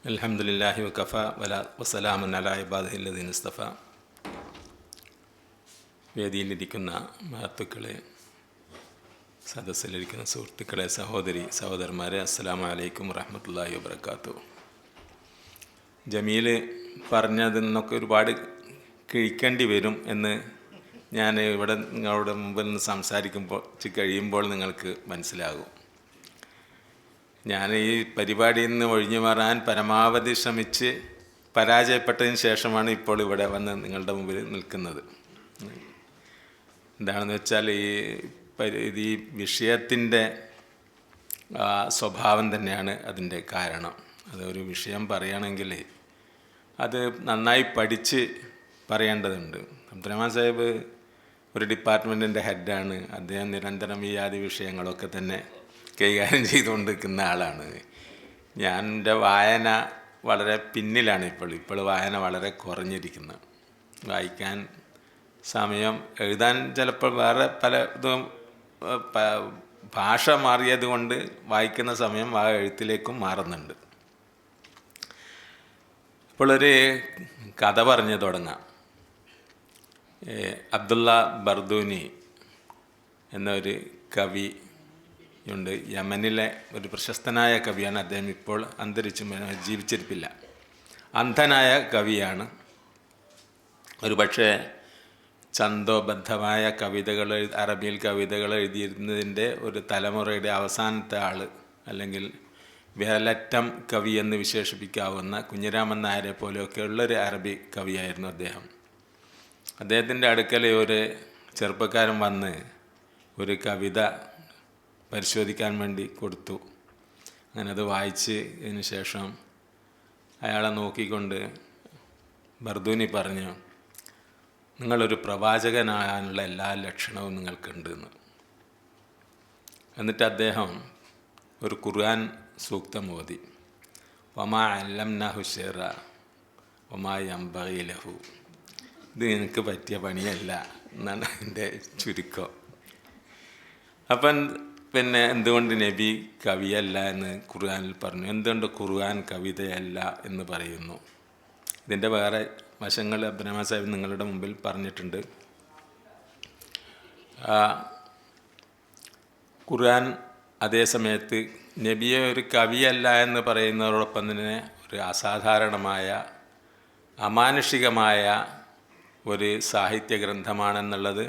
അൽഹംദുലില്ലാഹി വകഫ വസലാമുൻ അലാ ഇബാദിഹില്ലദീന ഇസ്തഫ. വേദിയിലിരിക്കുന്ന മഹത്തുക്കളെ, സദസ്സിലിരിക്കുന്ന സുഹൃത്തുക്കളെ, സഹോദരന്മാരെ, അസ്സലാമു അലൈക്കും വറഹ്മത്തുള്ളാഹി വബറകാതുഹു. ജമീൽ പറഞ്ഞതിൽ നിന്നൊക്കെ ഒരുപാട് കിഴിക്കേണ്ടി വരും എന്ന് ഞാൻ ഇവിടെ നിങ്ങളുടെ മുമ്പിൽ നിന്ന് സംസാരിക്കുമ്പോൾ കഴിയുമ്പോൾ നിങ്ങൾക്ക് മനസ്സിലാകും. ഞാൻ ഈ പരിപാടിയിൽ നിന്ന് ഒഴിഞ്ഞു മാറാൻ പരമാവധി ശ്രമിച്ച് പരാജയപ്പെട്ടതിന് ശേഷമാണ് ഇപ്പോൾ ഇവിടെ വന്ന് നിങ്ങളുടെ മുമ്പിൽ നിൽക്കുന്നത്. എന്താണെന്ന് വെച്ചാൽ ഈ വിഷയത്തിൻ്റെ സ്വഭാവം തന്നെയാണ് അതിൻ്റെ കാരണം. അതൊരു വിഷയം പറയുകയാണെങ്കിൽ അത് നന്നായി പഠിച്ച് പറയേണ്ടതുണ്ട്. അബ്ദുറഹ്മാൻ സാഹിബ് ഒരു ഡിപ്പാർട്ട്മെൻറ്റിൻ്റെ ഹെഡാണ്. അദ്ദേഹം നിരന്തരം ഈ ആദി വിഷയങ്ങളൊക്കെ തന്നെ കൈകാര്യം ചെയ്തുകൊണ്ടിരിക്കുന്ന ആളാണ്. ഞാൻ എൻ്റെ വായന വളരെ പിന്നിലാണ്. ഇപ്പോൾ വായന വളരെ കുറഞ്ഞിരിക്കുന്നത്. വായിക്കാൻ സമയം, എഴുതാൻ ചിലപ്പോൾ വേറെ പല ഇതും ഭാഷ മാറിയത് കൊണ്ട് വായിക്കുന്ന സമയം ആ എഴുത്തിലേക്കും മാറുന്നുണ്ട്. ഇപ്പോഴൊരു കഥ പറഞ്ഞു തുടങ്ങാം. അബ്ദുള്ള ബർദൂനി എന്നൊരു കവി ഉണ്ട്. യമനിലെ ഒരു പ്രശസ്തനായ കവിയാണ്. അദ്ദേഹം ഇപ്പോൾ ജീവിച്ചിരിപ്പില്ല. അന്ധനായ കവിയാണ്. ഒരു പക്ഷേ ഛന്ദോബദ്ധമായ കവിതകൾ, അറബിയിൽ കവിതകൾ എഴുതിയിരുന്നതിൻ്റെ ഒരു തലമുറയുടെ അവസാനത്തെ ആൾ, അല്ലെങ്കിൽ വിരലറ്റം കവി എന്ന് വിശേഷിപ്പിക്കാവുന്ന കുഞ്ഞിരാമൻ നായരെ പോലെയൊക്കെ ഉള്ളൊരു അറബി കവിയായിരുന്നു അദ്ദേഹം. അദ്ദേഹത്തിൻ്റെ അടുക്കൽ ഒരു ചെറുപ്പക്കാരൻ വന്ന് ഒരു കവിത പരിശോധിക്കാൻ വേണ്ടി കൊടുത്തു. അങ്ങനെ അത് വായിച്ചതിന് ശേഷം അയാളെ നോക്കിക്കൊണ്ട് ബർദൂനി പറഞ്ഞു, നിങ്ങളൊരു പ്രവാചകനാകാനുള്ള എല്ലാ ലക്ഷണവും നിങ്ങൾക്കുണ്ട് എന്ന്. എന്നിട്ട് അദ്ദേഹം ഒരു ഖുർആൻ സൂക്തം ഓതി. വമാ അല്ലംനാഹു ശിഅറ വമാ യംബഗി ലഹു. ഇത് എനിക്ക് പറ്റിയ പണിയല്ല എന്നാണ് എൻ്റെ ചുരുക്കം. അപ്പം പിന്നെ എന്തുകൊണ്ട് നബി കവിയല്ല എന്ന് ഖുർആനിൽ പറഞ്ഞു? എന്തുകൊണ്ട് ഖുർആൻ കവിതയല്ല എന്ന് പറയുന്നു? ഇതിൻ്റെ വേറെ വശങ്ങൾ അബ്ദുറഹ്മാൻ സാഹിബ് നിങ്ങളുടെ മുമ്പിൽ പറഞ്ഞിട്ടുണ്ട്. ഖുർആൻ അതേ സമയത്ത് നബിയെ ഒരു കവിയല്ല എന്ന് പറയുന്നതോടൊപ്പം തന്നെ ഒരു അസാധാരണമായ അമാനുഷികമായ ഒരു സാഹിത്യ ഗ്രന്ഥമാണെന്നുള്ളത്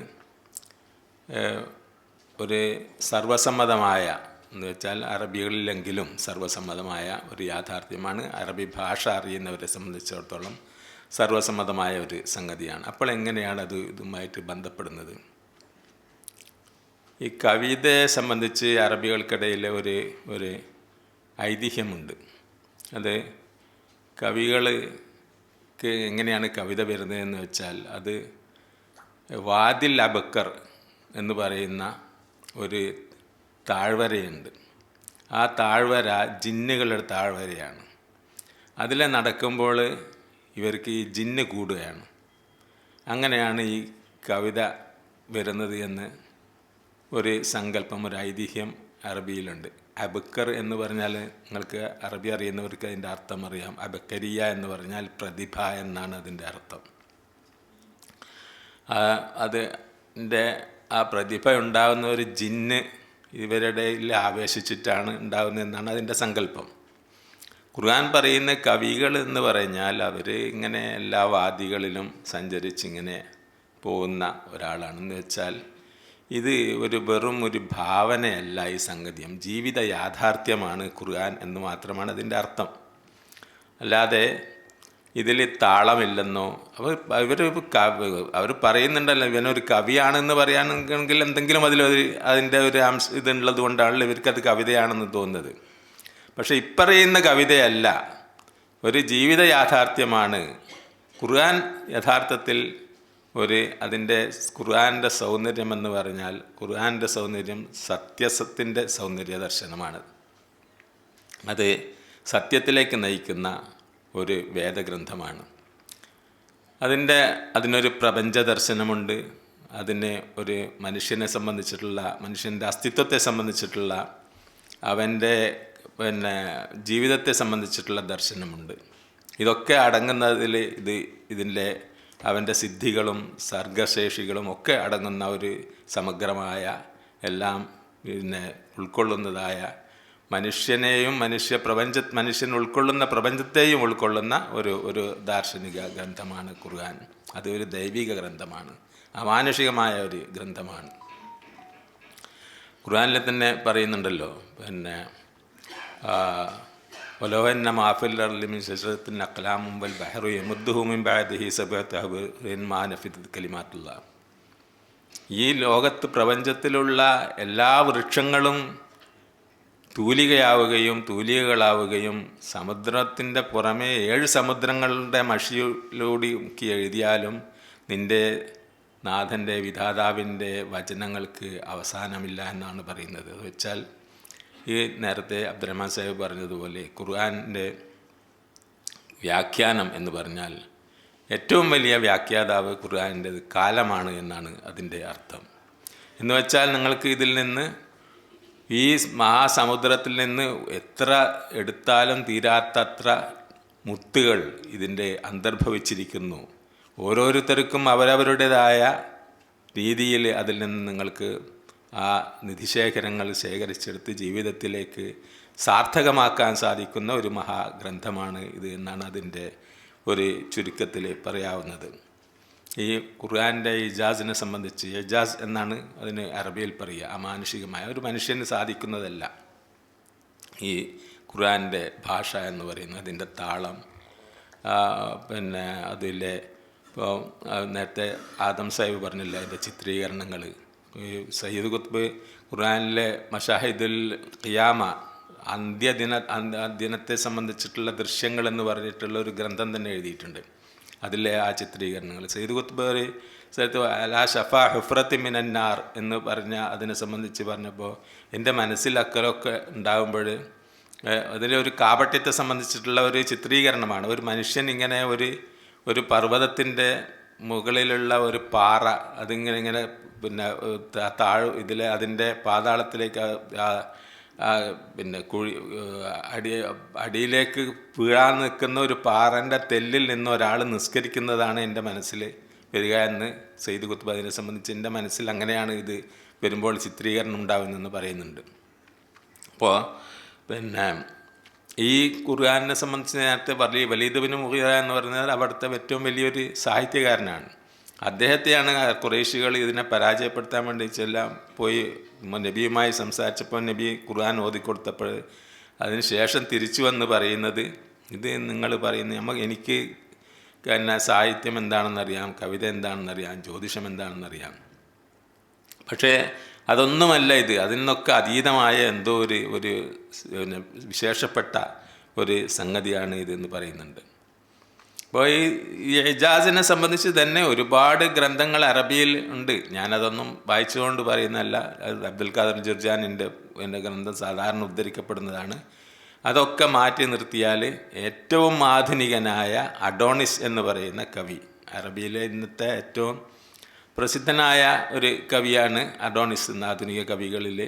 ഒരു സർവസമ്മതമായ, എന്ന് വെച്ചാൽ അറബികളിലെങ്കിലും സർവസമ്മതമായ ഒരു യാഥാർത്ഥ്യമാണ്. അറബി ഭാഷ അറിയുന്നവരെ സംബന്ധിച്ചിടത്തോളം സർവസമ്മതമായ ഒരു സംഗതിയാണ്. അപ്പോൾ എങ്ങനെയാണ് അത് ഇതുമായിട്ട് ബന്ധപ്പെടുന്നത്? ഈ കവിതയെ സംബന്ധിച്ച് അറബികൾക്കിടയിൽ ഒരു ഐതിഹ്യമുണ്ട്. അത് കവികൾക്ക് എങ്ങനെയാണ് കവിത വരുന്നതെന്ന് വെച്ചാൽ, അത് വാദിൽ അബക്കർ എന്ന് പറയുന്ന ഒരു താഴ്വരയുണ്ട്. ആ താഴ്വര ജിന്നുകളുടെ താഴ്വരയാണ്. അതിൽ നടക്കുമ്പോൾ ഇവർക്ക് ഈ ജിന്ന് കൂടുകയാണ്. അങ്ങനെയാണ് ഈ കവിത വരുന്നത് എന്ന് ഒരു സങ്കല്പം, ഒരു ഐതിഹ്യം അറബിയിലുണ്ട്. അബക്കർ എന്ന് പറഞ്ഞാൽ നിങ്ങൾക്ക് അറബി അറിയുന്നവർക്ക് അതിൻ്റെ അർത്ഥം അറിയാം. അബക്കരിയ എന്ന് പറഞ്ഞാൽ പ്രതിഭ എന്നാണ് അതിൻ്റെ അർത്ഥം. അതിൻ്റെ ആ പ്രതിഭ ഉണ്ടാകുന്ന ഒരു ജിന്ന് ഇവരുടെ ആവേശിച്ചിട്ടാണ് ഉണ്ടാകുന്നതെന്നാണ് അതിൻ്റെ സങ്കല്പം. ഖുർആൻ പറയുന്ന കവികൾ എന്ന് പറഞ്ഞാൽ അവർ ഇങ്ങനെ എല്ലാ വാദികളിലും സഞ്ചരിച്ചിങ്ങനെ പോകുന്ന ഒരാളാണെന്ന് വെച്ചാൽ, ഇത് വെറും ഒരു ഭാവനയല്ല ഈ സംഗതിയും, ജീവിത യാഥാർത്ഥ്യമാണ് ഖുർആൻ എന്ന് മാത്രമാണ് അതിൻ്റെ അർത്ഥം. അല്ലാതെ ഇതിൽ താളമില്ലെന്നോ അവർ പറയുന്നുണ്ടല്ലോ, ഇവനൊരു കവിയാണെന്ന് പറയാനെങ്കിൽ എന്തെങ്കിലും അതിൻ്റെ ഒരു ഇതുള്ളത് കൊണ്ടാണല്ലോ ഇവർക്കത് കവിതയാണെന്ന് തോന്നുന്നത്. പക്ഷെ ഇപ്പറയുന്ന കവിതയല്ല, ഒരു ജീവിത യാഥാർത്ഥ്യമാണ് ഖുർആൻ. യഥാർത്ഥത്തിൽ അതിൻ്റെ ഖുർആൻ്റെ സൗന്ദര്യം എന്ന് പറഞ്ഞാൽ, ഖുർആൻ്റെ സൗന്ദര്യം സത്യത്തിൻ്റെ സൗന്ദര്യ ദർശനമാണ്. അത് സത്യത്തിലേക്ക് നയിക്കുന്ന ഒരു വേദഗ്രന്ഥമാണ്. അതിനൊരു പ്രപഞ്ച ദർശനമുണ്ട്. അതിന് ഒരു മനുഷ്യനെ സംബന്ധിച്ചിട്ടുള്ള, മനുഷ്യൻ്റെ അസ്തിത്വത്തെ സംബന്ധിച്ചിട്ടുള്ള, അവൻ്റെ പിന്നെ ജീവിതത്തെ സംബന്ധിച്ചിട്ടുള്ള ദർശനമുണ്ട്. ഇതൊക്കെ അടങ്ങുന്നതിൽ ഇതിൻ്റെ അവൻ്റെ സിദ്ധികളും സർഗശേഷികളും ഒക്കെ അടങ്ങുന്ന ഒരു സമഗ്രമായ എല്ലാം പിന്നെ ഉൾക്കൊള്ളുന്നതായ മനുഷ്യനെയും മനുഷ്യൻ ഉൾക്കൊള്ളുന്ന പ്രപഞ്ചത്തെയും ഉൾക്കൊള്ളുന്ന ഒരു ദാർശനിക ഗ്രന്ഥമാണ് ഖുർആൻ. അത് ഒരു ദൈവിക ഗ്രന്ഥമാണ്, അമാനുഷികമായ ഒരു ഗ്രന്ഥമാണ്. ഖുർആനിൽ തന്നെ പറയുന്നുണ്ടല്ലോ, പിന്നെ ഒലോഹന്ന മാഫിൽ അർലിമിൻ ശജറത്തിൻ അഖ്ലാമും വൽ ബഹറു യമുദ്ദുഹു മിൻ ബഅദിഹി സബഅത അബ്ഹുറിൻ മാ നഫിദത് കലിമാത്തുല്ലാഹ്. ഈ ലോകത്ത് പ്രപഞ്ചത്തിലുള്ള എല്ലാ വൃക്ഷങ്ങളും തൂലികകളാവുകയും സമുദ്രത്തിൻ്റെ പുറമേ 7 സമുദ്രങ്ങളുടെ മഷിയിലൂടെ എഴുതിയാലും നിൻ്റെ നാഥൻ്റെ വിധാതാവിൻ്റെ വചനങ്ങൾക്ക് അവസാനമില്ല എന്നാണ് പറയുന്നത്. എന്ന് വെച്ചാൽ ഈ നേരത്തെ അബ്ദുറഹ്മാൻ സാഹിബ് പറഞ്ഞതുപോലെ ഖുർആൻ്റെ വ്യാഖ്യാനം എന്ന് പറഞ്ഞാൽ ഏറ്റവും വലിയ വ്യാഖ്യാതാവ് ഖുർആൻ്റേത് കാലമാണ് എന്നാണ് അതിൻ്റെ അർത്ഥം. എന്ന് വെച്ചാൽ നിങ്ങൾക്ക് ഇതിൽ നിന്ന് ഈ മഹാസമുദ്രത്തിൽ നിന്ന് എത്ര എടുത്താലും തീരാത്തത്ര മുത്തുകൾ ഇതിൻ്റെ അന്തർഭവിച്ചിരിക്കുന്നു. ഓരോരുത്തർക്കും അവരവരുടേതായ രീതിയിൽ അതിൽ നിന്ന് നിങ്ങൾക്ക് ആ നിധിശേഖരങ്ങൾ ശേഖരിച്ചെടുത്ത് ജീവിതത്തിലേക്ക് സാർത്ഥകമാക്കാൻ സാധിക്കുന്ന ഒരു മഹാഗ്രന്ഥമാണ് ഇത് എന്നാണ് അതിൻ്റെ ഒരു ചുരുക്കത്തിൽ പറയാവുന്നത്. ഈ ഖുർആൻ്റെ ഇജാസിനെ സംബന്ധിച്ച്, ഇജാസ് എന്നാണ് അതിന് അറബിയിൽ പറയുക, അമാനുഷികമായ ഒരു മനുഷ്യന് സാധിക്കുന്നതല്ല ഈ ഖുർആൻ്റെ ഭാഷ എന്ന് പറയുന്നത്. അതിൻ്റെ താളം, പിന്നെ അതിലെ ഇപ്പോൾ നേരത്തെ ആദം സാഹിബ് പറഞ്ഞില്ല അതിൻ്റെ ചിത്രീകരണങ്ങൾ. ഈ സയ്യിദ് ഖുത്ബ് ഖുർആനിലെ മഷാഹിദുൽ ഖിയാമ ദിനത്തെ സംബന്ധിച്ചിട്ടുള്ള ദൃശ്യങ്ങൾ എന്ന് പറഞ്ഞിട്ടുള്ള ഒരു ഗ്രന്ഥം തന്നെ എഴുതിയിട്ടുണ്ട്. അതിലെ ആ ചിത്രീകരണങ്ങൾ സയ്യിദ് ഖുത്ബ് സ്ഥലത്ത് അലാ ഷഫാ ഹുഫ്രത്തി മിനന്നാർ എന്ന് പറഞ്ഞ അതിനെ സംബന്ധിച്ച് പറഞ്ഞപ്പോൾ എൻ്റെ മനസ്സിൽ അക്കലൊക്കെ ഉണ്ടാകുമ്പോൾ അതിലെ ഒരു കാപട്യത്തെ സംബന്ധിച്ചിട്ടുള്ള ഒരു ചിത്രീകരണമാണ്. ഒരു മനുഷ്യൻ ഇങ്ങനെ ഒരു പർവ്വതത്തിൻ്റെ മുകളിലുള്ള ഒരു പാറ അതിങ്ങനെ പിന്നെ ഇതിലെ അതിൻ്റെ പാതാളത്തിലേക്ക് പിന്നെ അടിയിലേക്ക് വീഴാൻ നിൽക്കുന്ന ഒരു പാറൻ്റെ തെല്ലിൽ നിന്ന് ഒരാൾ നിസ്കരിക്കുന്നതാണ് എൻ്റെ മനസ്സിൽ വരിക എന്ന് സയ്യിദ് ഖുത്ബ് അതിനെ സംബന്ധിച്ച് എൻ്റെ മനസ്സിൽ അങ്ങനെയാണ് ഇത് വരുമ്പോൾ ചിത്രീകരണം ഉണ്ടാവുന്നതെന്ന് പറയുന്നുണ്ട്. അപ്പോൾ പിന്നെ ഈ ഖുർആനെ സംബന്ധിച്ച് നേരത്തെ വലീദ് ബിൻ മുഗീറ എന്ന് പറയുന്നത് അവിടുത്തെ ഏറ്റവും വലിയൊരു സാഹിത്യകാരനാണ്. അദ്ദേഹത്തെയാണ് ഖുറൈശികൾ ഇതിനെ പരാജയപ്പെടുത്താൻ വേണ്ടി ചെല്ലാം പോയി നബിയുമായി സംസാരിച്ചപ്പോൾ നബി ഖുർആൻ ഓതിക്കൊടുത്തപ്പോൾ അതിന് ശേഷം തിരിച്ചു വന്ന് പറയുന്നത്, ഇത് നിങ്ങൾ പറയുന്നത് എനിക്ക് പിന്നെ സാഹിത്യം എന്താണെന്നറിയാം, കവിത എന്താണെന്നറിയാം, ജ്യോതിഷം എന്താണെന്നറിയാം, പക്ഷേ അതൊന്നുമല്ല ഇത്, അതിൽ നിന്നൊക്കെ അതീതമായ എന്തോ ഒരു വിശേഷപ്പെട്ട ഒരു സംഗതിയാണ് ഇതെന്ന് പറയുന്നുണ്ട്. അപ്പോൾ ഈ ഇജാസിനെ സംബന്ധിച്ച് തന്നെ ഒരുപാട് ഗ്രന്ഥങ്ങൾ അറബിയിൽ ഉണ്ട്. ഞാനതൊന്നും വായിച്ചുകൊണ്ട് പറയുന്നതല്ല. അബ്ദുൽ ഖാദർ ജിർജാനിൻ്റെ ഗ്രന്ഥം സാധാരണ ഉദ്ധരിക്കപ്പെടുന്നതാണ്. അതൊക്കെ മാറ്റി നിർത്തിയാൽ ഏറ്റവും ആധുനികനായ അഡോണിസ് എന്ന് പറയുന്ന കവി, അറബിയിലെ ഇന്നത്തെ ഏറ്റവും പ്രസിദ്ധനായ ഒരു കവിയാണ് അഡോണിസ് എന്ന ആധുനിക കവികളിൽ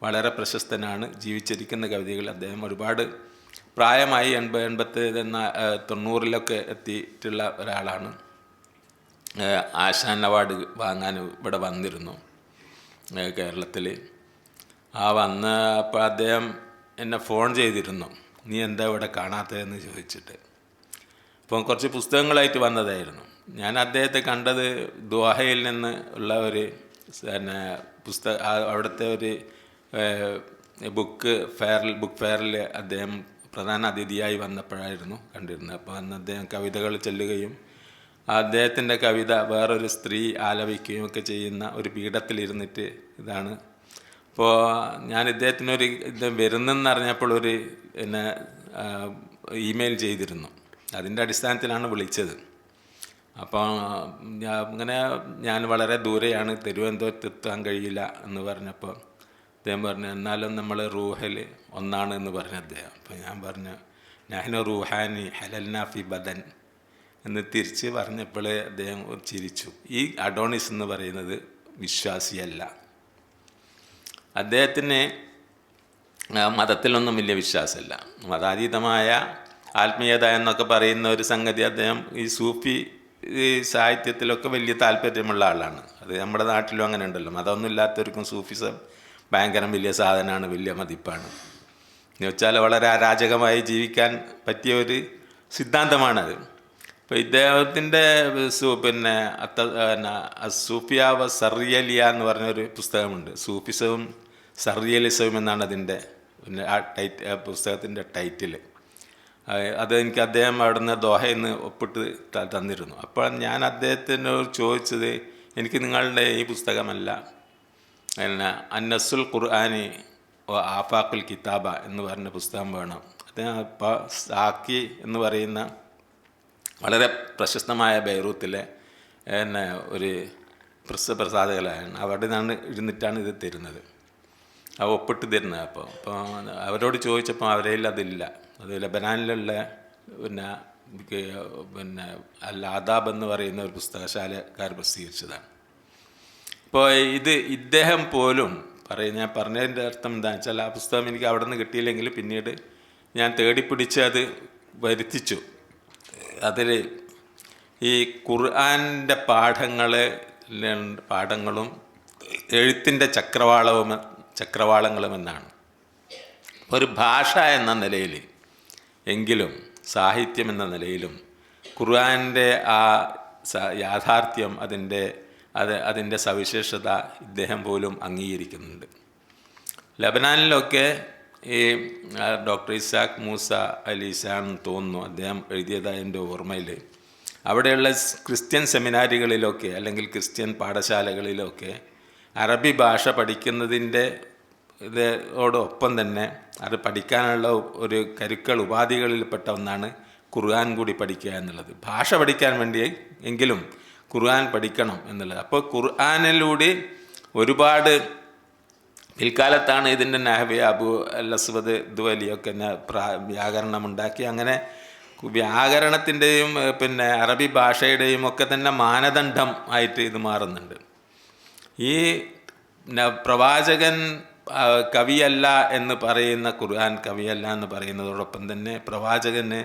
വളരെ പ്രശസ്തനാണ്. ജീവിച്ചിരിക്കുന്ന കവിതകൾ അദ്ദേഹം ഒരുപാട് പ്രായമായി 80-90 എത്തിയിട്ടുള്ള ഒരാളാണ്. ആശാൻ അവാർഡ് വാങ്ങാൻ ഇവിടെ വന്നിരുന്നു കേരളത്തിൽ. അപ്പോൾ അദ്ദേഹം എന്നെ ഫോൺ ചെയ്തിരുന്നു, നീ എന്താ ഇവിടെ കാണാത്തതെന്ന് ചോദിച്ചിട്ട്. അപ്പം കുറച്ച് പുസ്തകങ്ങളായിട്ട് വന്നതായിരുന്നു. ഞാൻ അദ്ദേഹത്തെ കണ്ടത് ദോഹയിൽ നിന്ന് ഉള്ള ഒരു പിന്നെ അവിടുത്തെ ഒരു ബുക്ക് ഫെയറിൽ അദ്ദേഹം പ്രധാന അതിഥിയായി വന്നപ്പോഴായിരുന്നു കണ്ടിരുന്നത്. അപ്പോൾ അന്ന് അദ്ദേഹം കവിതകൾ ചൊല്ലുകയും അദ്ദേഹത്തിൻ്റെ കവിത വേറൊരു സ്ത്രീ ആലപിക്കുകയും ഒക്കെ ചെയ്യുന്ന ഒരു പീഠത്തിലിരുന്നിട്ട് ഇതാണ്. അപ്പോൾ ഞാൻ ഇദ്ദേഹത്തിനൊരു ഇത് വരുന്നെന്നറിഞ്ഞപ്പോൾ എന്നെ ഇമെയിൽ ചെയ്തിരുന്നു. അതിൻ്റെ അടിസ്ഥാനത്തിലാണ് വിളിച്ചത്. അപ്പോൾ ഞാൻ വളരെ ദൂരെയാണ്, തിരുവനന്തപുരത്ത് എത്താൻ കഴിയില്ല എന്ന് പറഞ്ഞപ്പോൾ അദ്ദേഹം പറഞ്ഞു, എന്നാലും നമ്മൾ റൂഹൽ ഒന്നാണ് എന്ന് പറഞ്ഞ അദ്ദേഹം. അപ്പോൾ ഞാൻ പറഞ്ഞു, നഹ്നു റൂഹാനി ഹലൽന ഫി ബദൻ എന്ന് തിരിച്ച് പറഞ്ഞപ്പോൾ അദ്ദേഹം ചിരിച്ചു. ഈ അഡോണിസ് എന്ന് പറയുന്നത് വിശ്വാസിയല്ല. അദ്ദേഹത്തിന് മതത്തിലൊന്നും വലിയ വിശ്വാസമില്ല. മതാതീതമായ ആത്മീയത എന്നൊക്കെ പറയുന്ന ഒരു സംഗതി അദ്ദേഹം ഈ സൂഫി ഈ സാഹിത്യത്തിലൊക്കെ വലിയ താല്പര്യമുള്ള ആളാണ്. അത് നമ്മുടെ നാട്ടിലും അങ്ങനെ ഉണ്ടല്ലോ. മതമൊന്നും ഇല്ലാത്തവർക്കും സൂഫിസം ഭയങ്കര വലിയ സാധനമാണ്, വലിയ മതിപ്പാണ് എന്ന് വെച്ചാൽ വളരെ അരാജകമായി ജീവിക്കാൻ പറ്റിയ ഒരു സിദ്ധാന്തമാണത്. ഇപ്പോൾ ഇദ്ദേഹത്തിൻ്റെ പിന്നെ സൂഫിയാവ സർറിയലിയ എന്ന് പറഞ്ഞൊരു പുസ്തകമുണ്ട്. സൂഫിസവും സർറിയലിസവും എന്നാണ് അതിൻ്റെ പിന്നെ ആ പുസ്തകത്തിൻ്റെ ടൈറ്റിൽ. അത് എനിക്ക് അദ്ദേഹം അവിടുന്ന് ദോഹയിൽ നിന്ന് ഒപ്പിട്ട് തന്നിരുന്നു. അപ്പോൾ ഞാൻ അദ്ദേഹത്തിനോട് ചോദിച്ചത്, എനിക്ക് നിങ്ങളുടെ ഈ പുസ്തകമല്ല, പിന്നെ അന്നസുൽ ഖുർആനി ആഫാഖുൽ കിതാബ എന്ന് പറഞ്ഞ പുസ്തകം വേണം. അദ്ദേഹം ഇപ്പോൾ സാക്കി എന്ന് പറയുന്ന വളരെ പ്രശസ്തമായ ബെയ്റൂത്തിലെ പിന്നെ ഒരു പ്രസാധകലാണ്. അവിടെ നിന്നാണ് ഇരുന്നിട്ടാണ് ഇത് തരുന്നത്, അത് ഒപ്പിട്ട് തരുന്നത്. അപ്പോൾ അവരോട് ചോദിച്ചപ്പോൾ അവരേൽ അതില്ല. അത് ലബനാനിലുള്ള പിന്നെ അൽ ആദാബ് എന്ന് പറയുന്ന ഒരു പുസ്തകശാലക്കാർ പ്രസിദ്ധീകരിച്ചതാണ്. ഇപ്പോൾ ഇദ്ദേഹം പോലും ഞാൻ പറഞ്ഞതിൻ്റെ അർത്ഥം എന്താണെന്ന് വെച്ചാൽ, ആ പുസ്തകം എനിക്ക് അവിടെ നിന്ന് കിട്ടിയില്ലെങ്കിൽ പിന്നീട് ഞാൻ തേടിപ്പിടിച്ച് അത് വരുത്തിച്ചു. അതിൽ ഈ ഖുർആൻ്റെ പാഠങ്ങളും എഴുത്തിൻ്റെ ചക്രവാളങ്ങളും എന്നാണ്. ഒരു ഭാഷ എന്ന നിലയിൽ എങ്കിലും സാഹിത്യം എന്ന നിലയിലും ഖുർആൻ്റെ ആ യാഥാർത്ഥ്യം, അതിൻ്റെ സവിശേഷത ഇദ്ദേഹം പോലും അംഗീകരിക്കുന്നുണ്ട്. ലബനാനിലൊക്കെ ഈ ഡോക്ടർ ഇസാഖ് മൂസ അലിസാൻ തോന്നുന്നു അദ്ദേഹം എഴുതിയതായ എൻ്റെ ഓർമ്മയിൽ, അവിടെയുള്ള ക്രിസ്ത്യൻ സെമിനാരികളിലൊക്കെ അല്ലെങ്കിൽ ക്രിസ്ത്യൻ പാഠശാലകളിലൊക്കെ അറബി ഭാഷ പഠിക്കുന്നതിൻ്റെ ഇതോടൊപ്പം തന്നെ അത് പഠിക്കാനുള്ള ഒരു ഉപാധികളിൽപ്പെട്ട ഒന്നാണ് ഖുർആൻ കൂടി പഠിക്കുക എന്നുള്ളത്. ഭാഷ പഠിക്കാൻ വേണ്ടി എങ്കിലും ഖുർആൻ പഠിക്കണം എന്നുള്ളത്. അപ്പോൾ ഖുർആനിലൂടെ ഒരുപാട് പിൽക്കാലത്താണ് ഇതിൻ്റെ നഹ്വി അബു അൽ അസ്വദ് ദുവലിയൊക്കെ വ്യാകരണമുണ്ടാക്കി. അങ്ങനെ വ്യാകരണത്തിൻ്റെയും പിന്നെ അറബി ഭാഷയുടെയും ഒക്കെ തന്നെ മാനദണ്ഡം ആയിട്ട് ഇത് മാറുന്നുണ്ട്. ഈ പ്രവാചകൻ കവിയല്ല എന്ന് പറയുന്ന, ഖുർആൻ കവിയല്ല എന്ന് പറയുന്നതോടൊപ്പം തന്നെ പ്രവാചകന്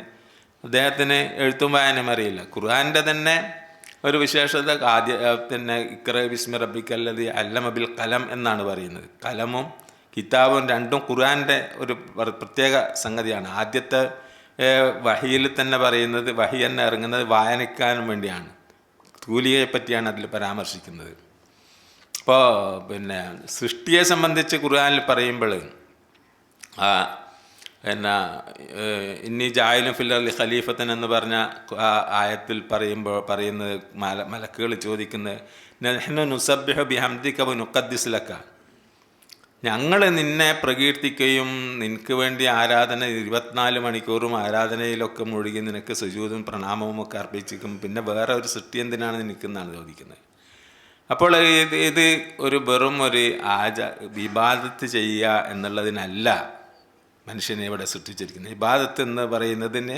അദ്ദേഹത്തിന് എഴുത്തും വായനയും അറിയില്ല. ഖുർആൻ്റെ തന്നെ ഒരു വിശേഷത പിന്നെ ഇഖ്റ ബിസ്മി റബ്ബിക്കല്ലദീ അല്ലമ ബിൽ ഖലം എന്നാണ് പറയുന്നത്. കലമും കിതാബും രണ്ടും ഖുർആൻ്റെ ഒരു പ്രത്യേക സംഗതിയാണ്. ആദ്യത്തെ വഹിയിൽ തന്നെ പറയുന്നത്, വഹി തന്നെ ഇറങ്ങുന്നത് വായനയ്ക്കാനും വേണ്ടിയാണ്. തൂലികയെ പറ്റിയാണ് അതിൽ പരാമർശിക്കുന്നത്. അപ്പോൾ പിന്നെ സൃഷ്ടിയെ സംബന്ധിച്ച് ഖുർആനിൽ പറയുമ്പോൾ പിന്നെ ഇന്നി ജായിലും ഫില്ലി ഖലീഫത്തൻ എന്ന് പറഞ്ഞ ആയത്തിൽ പറയുന്നത് മലക്കുകൾ ചോദിക്കുന്നത്, നഹ്നു നുസബ്ബിഹു ബിഹംദിക വ നുഖദ്ദിസ് ലക, ഞങ്ങൾ നിന്നെ പ്രകീർത്തിക്കുകയും നിനക്ക് വേണ്ടി 24 മണിക്കൂറും ആരാധനയിലൊക്കെ മുഴുകി നിനക്ക് സുജൂദും പ്രണാമവും ഒക്കെ അർപ്പിച്ചിരിക്കും, പിന്നെ വേറെ ഒരു സൃഷ്ടി എന്തിനാണ് നിനക്കെന്നാണ് ചോദിക്കുന്നത്. അപ്പോൾ ഇത് വെറും ഒരു ഇബാദത്ത് ചെയ്യുക എന്നുള്ളതിനല്ല മനുഷ്യനെ ഇവിടെ സൃഷ്ടിച്ചിരിക്കുന്നത്. ഇബാദത്ത് എന്ന് പറയുന്നതിന്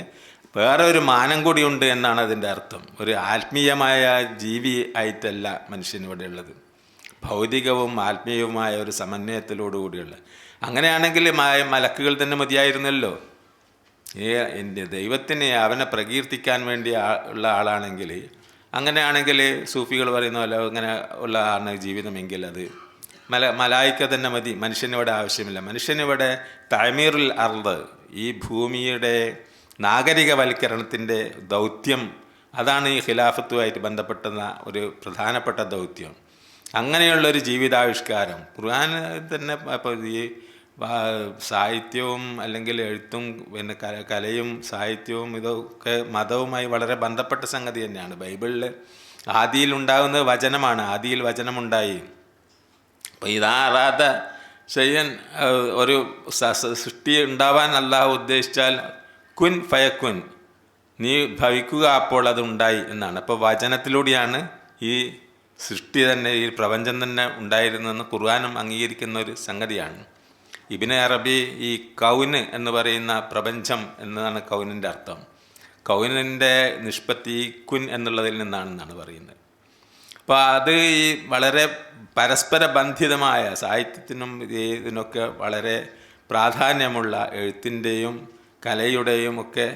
വേറെ ഒരു മാനം കൂടിയുണ്ട് എന്നാണ് അതിൻ്റെ അർത്ഥം. ഒരു ആത്മീയമായ ജീവി ആയിട്ടല്ല മനുഷ്യൻ ഇവിടെ ഉള്ളത്, ഭൗതികവും ആത്മീയവുമായ ഒരു സമന്വയത്തിലോടുകൂടിയുള്ള. അങ്ങനെയാണെങ്കിൽ മലക്കുകൾ തന്നെ മതിയായിരുന്നല്ലോ. എൻ്റെ ദൈവത്തിന് അവനെ പ്രകീർത്തിക്കാൻ വേണ്ടി ഉള്ള ആളാണെങ്കിൽ, അങ്ങനെയാണെങ്കിൽ സൂഫികൾ പറയുന്ന പോലെ അങ്ങനെ ഉള്ള ആണ് ജീവിതമെങ്കിൽ അത് മലായിക്ക തന്നെ മതി, മനുഷ്യനിവിടെ ആവശ്യമില്ല. മനുഷ്യനിവിടെ തഅമീറുൽ അർദ്, ഈ ഭൂമിയുടെ നാഗരികവൽക്കരണത്തിൻ്റെ ദൗത്യം, അതാണ് ഈ ഖിലാഫത്തുമായിട്ട് ബന്ധപ്പെട്ട ഒരു പ്രധാനപ്പെട്ട ദൗത്യം. അങ്ങനെയുള്ളൊരു ജീവിതാവിഷ്കാരം ഖുർആൻ തന്നെ. അപ്പോൾ ഈ സാഹിത്യവും അല്ലെങ്കിൽ എഴുത്തും പിന്നെ കലയും സാഹിത്യവും ഇതൊക്കെ മതവുമായി വളരെ ബന്ധപ്പെട്ട സംഗതി തന്നെയാണ്. ബൈബിളിൽ ആദിയിൽ ഉണ്ടാകുന്നത് വചനമാണ്. ആദിയിൽ വചനമുണ്ടായി. അപ്പോൾ ഇതാറാത്ത ചെയ്യാൻ ഒരു സൃഷ്ടി ഉണ്ടാവാൻ അല്ലാഹു ഉദ്ദേശിച്ചാൽ കുൻ ഫയക്കുൻ, നീ ഭവിക്കുക, അപ്പോൾ അത് ഉണ്ടായി എന്നാണ്. അപ്പോൾ വചനത്തിലൂടെയാണ് ഈ സൃഷ്ടി തന്നെ, ഈ പ്രപഞ്ചം തന്നെ ഉണ്ടായിരുന്നെന്ന് ഖുർആനും അംഗീകരിക്കുന്ന ഒരു സംഗതിയാണ്. ഇബ്നു അറബി ഈ കൗന് എന്ന് പറയുന്ന പ്രപഞ്ചം എന്നതാണ് കൗനിൻ്റെ അർത്ഥം. കൗനിൻ്റെ നിഷ്പത്തി കുൻ എന്നുള്ളതിൽ നിന്നാണെന്നാണ് പറയുന്നത്. അപ്പോൾ അത് ഈ വളരെ പരസ്പര ബന്ധിതമായ, സാഹിത്യത്തിനും ഇതിനൊക്കെ വളരെ പ്രാധാന്യമുള്ള എഴുത്തിൻ്റെയും കലയുടെയും ഒക്കെ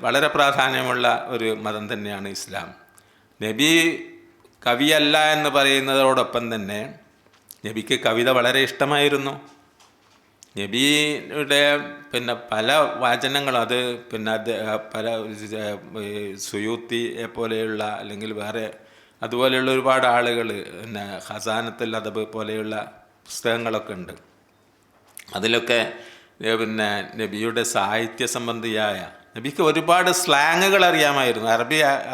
വളരെ പ്രാധാന്യമുള്ള ഒരു മതം തന്നെയാണ് ഇസ്ലാം. നബി കവിയല്ല എന്ന് പറയുന്നതോടൊപ്പം തന്നെ നബിക്ക് കവിത വളരെ ഇഷ്ടമായിരുന്നു. നബിയുടെ പല വചനങ്ങളും അത് പല സുയൂത്തിയെ പോലെയുള്ള അല്ലെങ്കിൽ വേറെ അതുപോലെയുള്ള ഒരുപാട് ആളുകൾ ഖസാനത്തുൽ അദബ് പോലെയുള്ള പുസ്തകങ്ങളൊക്കെ ഉണ്ട്. അതിലൊക്കെ നബിയുടെ സാഹിത്യ സംബന്ധിയായ നബിക്ക് ഒരുപാട് സ്ലാങ്ങുകൾ അറിയാമായിരുന്നു.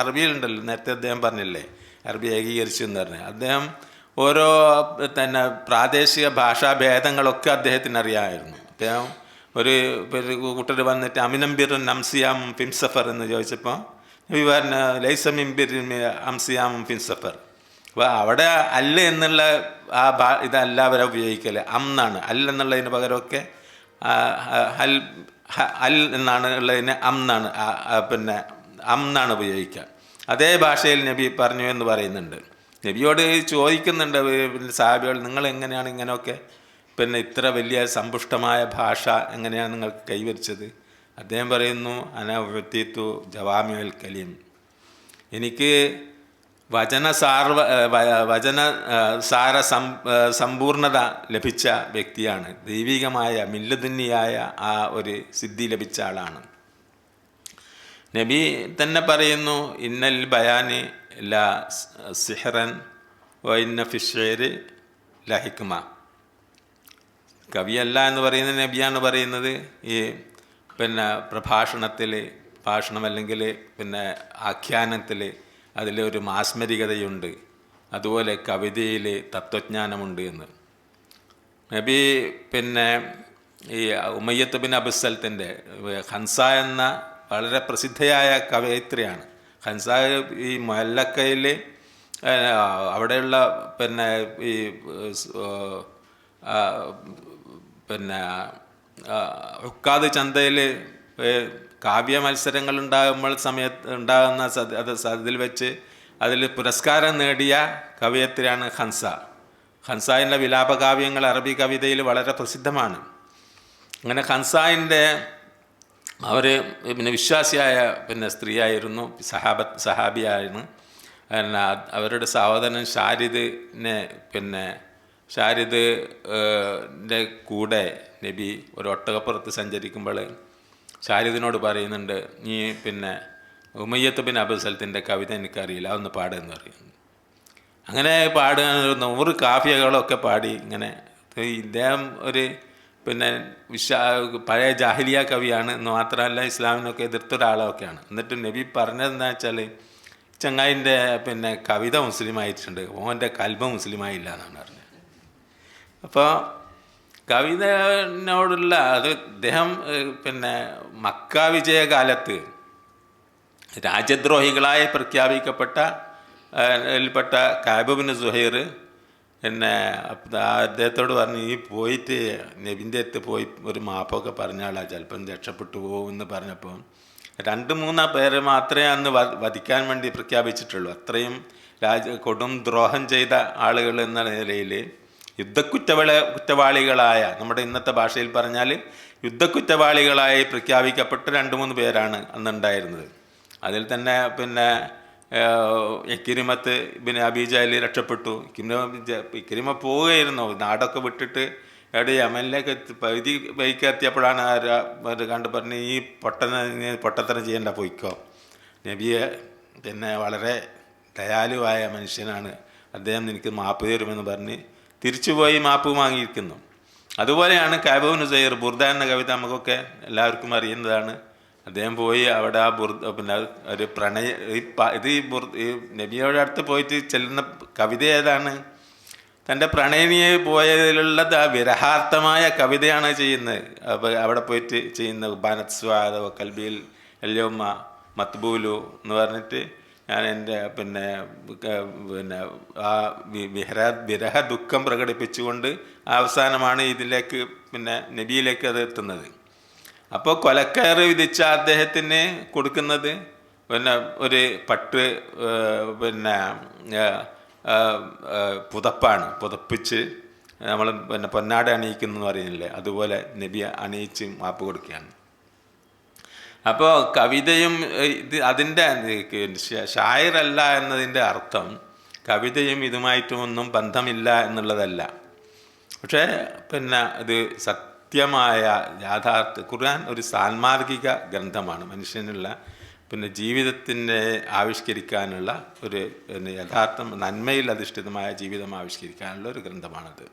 അറബിയിലുണ്ടല്ലോ, നേരത്തെ അദ്ദേഹം പറഞ്ഞില്ലേ അറബി ഏകീകരിച്ചു എന്ന് പറഞ്ഞ്. അദ്ദേഹം ഓരോ പ്രാദേശിക ഭാഷാ ഭേദങ്ങളൊക്കെ അദ്ദേഹത്തിന് അറിയാമായിരുന്നു. അദ്ദേഹം ഒരു കൂട്ടർ വന്നിട്ട് അമിനംബിർ അംസിയാം ഫിംസഫർ എന്ന് ചോദിച്ചപ്പോൾ നബി പറഞ്ഞ ലൈസമിംബിർ അംസിയാം ഫിംസഫർ. അപ്പോൾ അവിടെ അല്ല എന്നുള്ള ഇതല്ല അവരെ ഉപയോഗിക്കല്, അന്നാണ്. അല്ല എന്നുള്ളതിന് പകരമൊക്കെ അൽ എന്നാണ് ഉള്ളതിന് അന്നാണ് അന്നാണ് ഉപയോഗിക്കുക. അതേ ഭാഷയിൽ നബി പറഞ്ഞു എന്ന് പറയുന്നുണ്ട്. നബിയോട് ചോദിക്കുന്നുണ്ട് സഹാബികൾ, നിങ്ങൾ എങ്ങനെയാണ് ഇങ്ങനെയൊക്കെ ഇത്ര വലിയ സമ്പുഷ്ടമായ ഭാഷ എങ്ങനെയാണ് നിങ്ങൾക്ക് കൈവരിച്ചത്? അദ്ദേഹം പറയുന്നു, അന ഉഅ്തീതു ജവാമിഉൽ കലീം, എനിക്ക് വചന സാര സമ്പൂർണത ലഭിച്ച വ്യക്തിയാണ്. ദൈവികമായ മില്ലദുന്നിയായ ആ ഒരു സിദ്ധി ലഭിച്ച ആളാണ്. നബി തന്നെ പറയുന്നു, ഇന്നൽ ബയാനി ല സിഹ്റൻ വ ഇന്ന ഫിശ്ശിഅരി ല ഹിക്മ. കവിയല്ല എന്ന് പറയുന്നത് നബിയാണ് പറയുന്നത്. ഈ ഭാഷണം അല്ലെങ്കിൽ ആഖ്യാനത്തിൽ അതിലൊരു മാസ്മരികതയുണ്ട്, അതുപോലെ കവിതയിൽ തത്വജ്ഞാനമുണ്ട് എന്ന്. നബി ഈ ഉമയ്യത്ത് ബിൻ അബു സൽത്തിൻ്റെ ഹൻസ എന്ന വളരെ പ്രസിദ്ധയായ കവയിത്രിയാണ്. ഹൻസ ഈ മുഅല്ലക്കയിൽ അവിടെയുള്ള ഈ ഉക്കാദ് ചന്തയിൽ കാവ്യ മത്സരങ്ങൾ ഉണ്ടാകുന്ന അതിൽ വെച്ച് അതിൽ പുരസ്കാരം നേടിയ കവയത്രിയാണ് ഹൻസ. ഹൻസായിൻ്റെ വിലാപകാവ്യങ്ങൾ അറബി കവിതയിൽ വളരെ പ്രസിദ്ധമാണ്. അങ്ങനെ ഹൻസായിൻ്റെ അവർ വിശ്വാസിയായ സ്ത്രീയായിരുന്നു, സഹാബിയായിരുന്നു. അവരുടെ സഹോദരൻ ഷാരിദിൻ്റെ കൂടെ നബി ഒരു ഒട്ടകപ്പുറത്ത് സഞ്ചരിക്കുമ്പോൾ ഷാരിദിനോട് പറയുന്നുണ്ട്, നീ ഉമയ്യത്ത് ബിൻ അബു സൽത്തിൻ്റെ കവിത എനിക്കറിയില്ല, അതൊന്ന് പാടുമെന്ന് പറയുന്നു. അങ്ങനെ പാടുക 100 കാഫിയകളൊക്കെ പാടി. ഇങ്ങനെ ഇദ്ദേഹം ഒരു പഴയ ജാഹിലിയ കവിയാണ് എന്ന് മാത്രമല്ല ഇസ്ലാമിനൊക്കെ എതിർത്തൊരാളൊക്കെയാണ്. എന്നിട്ട് നബി പറഞ്ഞതെന്താ വെച്ചാൽ, ചങ്ങായിൻ്റെ കവിത മുസ്ലിമായിട്ടുണ്ട്, ഓൻ്റെ കൽബ മുസ്ലിമായില്ല എന്നാണ് പറഞ്ഞത്. അപ്പോൾ കവിതയോടുള്ള അത് അദ്ദേഹം മക്ക വിജയകാലത്ത് രാജ്യദ്രോഹികളായി പ്രഖ്യാപിക്കപ്പെട്ട കഅബ് ബിൻ സുഹൈർ അദ്ദേഹത്തോട് പറഞ്ഞു, ഈ പോയിട്ട് നബിൻ്റെ അടുത്ത് പോയി ഒരു മാപ്പൊക്കെ പറഞ്ഞാളാ, ചിലപ്പം രക്ഷപ്പെട്ടു പോകുമെന്ന് പറഞ്ഞപ്പോൾ 2-3 പേര് മാത്രമേ അന്ന് വധിക്കാൻ വേണ്ടി പ്രഖ്യാപിച്ചിട്ടുള്ളൂ. അത്രയും കൊടും ദ്രോഹം ചെയ്ത ആളുകൾ എന്ന നിലയിൽ കുറ്റവാളികളായ, നമ്മുടെ ഇന്നത്തെ ഭാഷയിൽ പറഞ്ഞാൽ യുദ്ധക്കുറ്റവാളികളായി പ്രഖ്യാപിക്കപ്പെട്ട 2-3 പേരാണ് അന്നുണ്ടായിരുന്നത്. അതിൽ തന്നെ ഇക്രിമത്ത് ബിൻ അബീ ജഹൽ രക്ഷപ്പെട്ടു. ഇക്രിമ പോവുകയായിരുന്നു, നാടൊക്കെ വിട്ടിട്ട് എവിടെ യമനിലേക്ക് പകുതി വൈക്കെത്തിയപ്പോഴാണ് കണ്ട് പറഞ്ഞ്, ഈ പൊട്ടത്തരം ചെയ്യേണ്ട, പോയിക്കോ. നബിയെ വളരെ ദയാലുവായ മനുഷ്യനാണ്, അദ്ദേഹം എനിക്ക് മാപ്പ് തരുമെന്ന് പറഞ്ഞ് തിരിച്ചുപോയി മാപ്പ് വാങ്ങിയിരിക്കുന്നു. അതുപോലെയാണ് കഅബ് ബിൻ സുഹൈർ. ബുർദ എന്ന കവിത നമുക്കൊക്കെ എല്ലാവർക്കും അറിയുന്നതാണ്. അദ്ദേഹം പോയി അവിടെ ആ ഒരു പ്രണയ ഈ നബിയുടെ അടുത്ത് പോയിട്ട് ചെല്ലുന്ന കവിത ഏതാണ്? തൻ്റെ പ്രണയിനിയെ പോയതിലുള്ളത് ആ വിരഹാർത്ഥമായ കവിതയാണ് ചെയ്യുന്നത്. അപ്പോൾ അവിടെ പോയിട്ട് ചെയ്യുന്നത് ബാനത് സ്വാദ കൽബിൽ എല്ലോമ്മ മത്ബൂലു എന്ന് പറഞ്ഞിട്ട് ഞാൻ എൻ്റെ ആ വിരഹ ദുഃഖം പ്രകടിപ്പിച്ചുകൊണ്ട് അവസാനമാണ് ഇതിലേക്ക് നബിയിലേക്ക് അത് എത്തുന്നത്. അപ്പോൾ കൊലക്കയറ് വിധിച്ച അദ്ദേഹത്തിന് കൊടുക്കുന്നത് ഒരു പട്ട് പുതപ്പാണ്. പുതപ്പിച്ച് നമ്മൾ പിന്നെ പൊന്നാട അണിയിക്കുന്നു എന്ന് പറയുന്നില്ലേ, അതുപോലെ നബി അണിയിച്ച് മാപ്പ് കൊടുക്കുകയാണ്. അപ്പോൾ കവിതയും ഇത് അതിൻ്റെ ഷായറല്ല എന്നതിൻ്റെ അർത്ഥം കവിതയും ഇതുമായിട്ടൊന്നും ബന്ധമില്ല എന്നുള്ളതല്ല. പക്ഷേ പിന്നെ ഇത് സത്യമായ ഖുർആൻ ഒരു സാൻമാർഗിക ഗ്രന്ഥമാണ്. മനുഷ്യനുള്ള പിന്നെ ജീവിതത്തിൻ്റെ ആവിഷ്കരിക്കാനുള്ള ഒരു യഥാർത്ഥം നന്മയിൽ അധിഷ്ഠിതമായ ജീവിതം ആവിഷ്കരിക്കാനുള്ള ഒരു ഗ്രന്ഥമാണത്.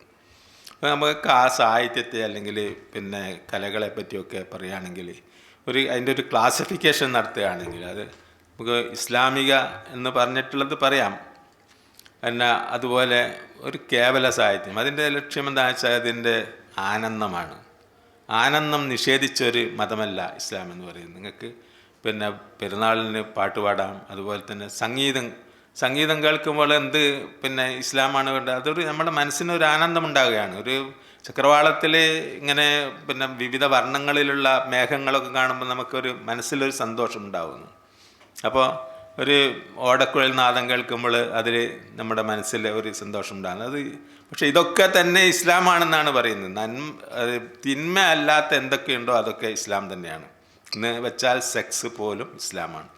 അപ്പോൾ നമുക്ക് ആ സാഹിത്യത്തെ അല്ലെങ്കിൽ പിന്നെ കലകളെ പറ്റിയൊക്കെ പറയുകയാണെങ്കിൽ അതിൻ്റെ ഒരു ക്ലാസിഫിക്കേഷൻ നടത്തുകയാണെങ്കിൽ അത് നമുക്ക് ഇസ്ലാമിക എന്ന് പറഞ്ഞിട്ടുള്ളത് പറയാം. പിന്നെ അതുപോലെ ഒരു കേവല സാഹിത്യം, അതിൻ്റെ ലക്ഷ്യം എന്താണെന്ന് വെച്ചാൽ അതിൻ്റെ ആനന്ദമാണ്. ആനന്ദം നിഷേധിച്ചൊരു മതമല്ല ഇസ്ലാം എന്ന് പറയുന്നത്. നിങ്ങൾക്ക് പിന്നെ പെരുന്നാളിന് പാട്ടുപാടാം, അതുപോലെ തന്നെ സംഗീതം കേൾക്കുമ്പോൾ എന്ത് പിന്നെ ഇസ്ലാമാണ് വേണ്ടത്? അതൊരു നമ്മുടെ മനസ്സിനൊരു ആനന്ദം ഉണ്ടാവുകയാണ്. ഒരു ചക്രവാളത്തിൽ ഇങ്ങനെ പിന്നെ വിവിധ വർണ്ണങ്ങളിലുള്ള മേഘങ്ങളൊക്കെ കാണുമ്പോൾ നമുക്കൊരു മനസ്സിലൊരു സന്തോഷം ഉണ്ടാകുന്നു. അപ്പോൾ ഒരു ഓടക്കുഴൽ നാദം കേൾക്കുമ്പോൾ അതിൽ നമ്മുടെ മനസ്സിൽ ഒരു സന്തോഷം ഉണ്ടാകുന്നു. അത് പക്ഷേ ഇതൊക്കെ തന്നെ ഇസ്ലാമാണെന്നാണ് പറയുന്നത്. തിന്മ അല്ലാത്ത എന്തൊക്കെയുണ്ടോ അതൊക്കെ ഇസ്ലാം തന്നെയാണ് എന്ന് വെച്ചാൽ സെക്സ് പോലും ഇസ്ലാമാണ്.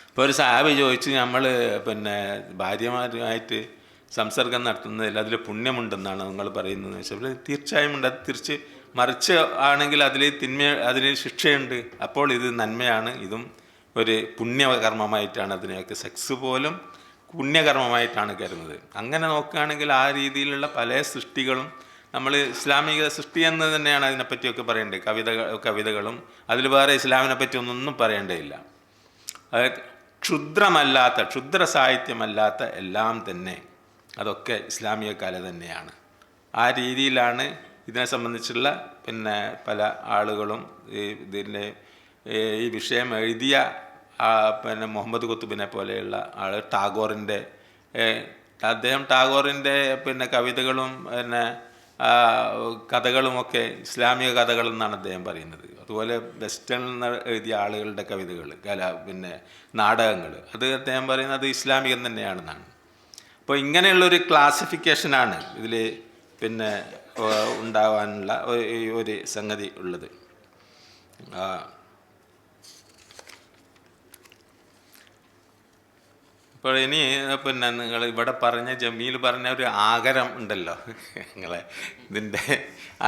ഇപ്പോൾ ഒരു സഹാബി ചോദിച്ചു, നമ്മൾ പിന്നെ ഭാര്യമാരുമായിട്ട് സംസർഗം നടത്തുന്നതിൽ അതിൽ പുണ്യമുണ്ടെന്നാണ് നിങ്ങൾ പറയുന്നത് വെച്ചാൽ തീർച്ചയായും ഉണ്ട്. അത് മറിച്ച് ആണെങ്കിൽ അതിൽ ശിക്ഷയുണ്ട്. അപ്പോൾ ഇത് നന്മയാണ്, ഇതും ഒരു പുണ്യകർമ്മമായിട്ടാണ് അതിനെയൊക്കെ സെക്സ് പോലും പുണ്യകർമ്മമായിട്ടാണ് കരുതുന്നത്. അങ്ങനെ നോക്കുകയാണെങ്കിൽ ആ രീതിയിലുള്ള പല സൃഷ്ടികളും നമ്മൾ ഇസ്ലാമിക സൃഷ്ടി എന്ന് തന്നെയാണ് അതിനെപ്പറ്റിയൊക്കെ പറയേണ്ടത്. കവിതകളും അതിൽ വേറെ ഇസ്ലാമിനെ പറ്റി ഒന്നും പറയേണ്ടതില്ല. ക്ഷുദ്ര സാഹിത്യമല്ലാത്ത എല്ലാം തന്നെ അതൊക്കെ ഇസ്ലാമിക കല തന്നെയാണ്. ആ രീതിയിലാണ് ഇതിനെ സംബന്ധിച്ചുള്ള പിന്നെ പല ആളുകളും ഇതിൻ്റെ ഈ വിഷയം എഴുതിയ പിന്നെ മുഹമ്മദ് കുത്തുബിനെ പോലെയുള്ള ആൾ അദ്ദേഹം ടാഗോറിൻ്റെ പിന്നെ കവിതകളും പിന്നെ കഥകളുമൊക്കെ ഇസ്ലാമിക കഥകൾ എന്നാണ് അദ്ദേഹം പറയുന്നത്. അതുപോലെ വെസ്റ്റേണിൽ എഴുതിയ ആളുകളുടെ കവിതകൾ പിന്നെ നാടകങ്ങൾ അത് അദ്ദേഹം പറയുന്നത് ഇസ്ലാമികം തന്നെയാണെന്നാണ്. അപ്പോൾ ഇങ്ങനെയുള്ളൊരു ക്ലാസിഫിക്കേഷനാണ് ഇതിൽ പിന്നെ ഉണ്ടാവാനുള്ള ഒരു സംഗതി ഉള്ളത്. ഇപ്പോൾ ഇനി പിന്നെ നിങ്ങൾ ഇവിടെ പറഞ്ഞ ജമീൽ പറഞ്ഞ ഒരു ആകരം ഉണ്ടല്ലോ നിങ്ങളെ ഇതിൻ്റെ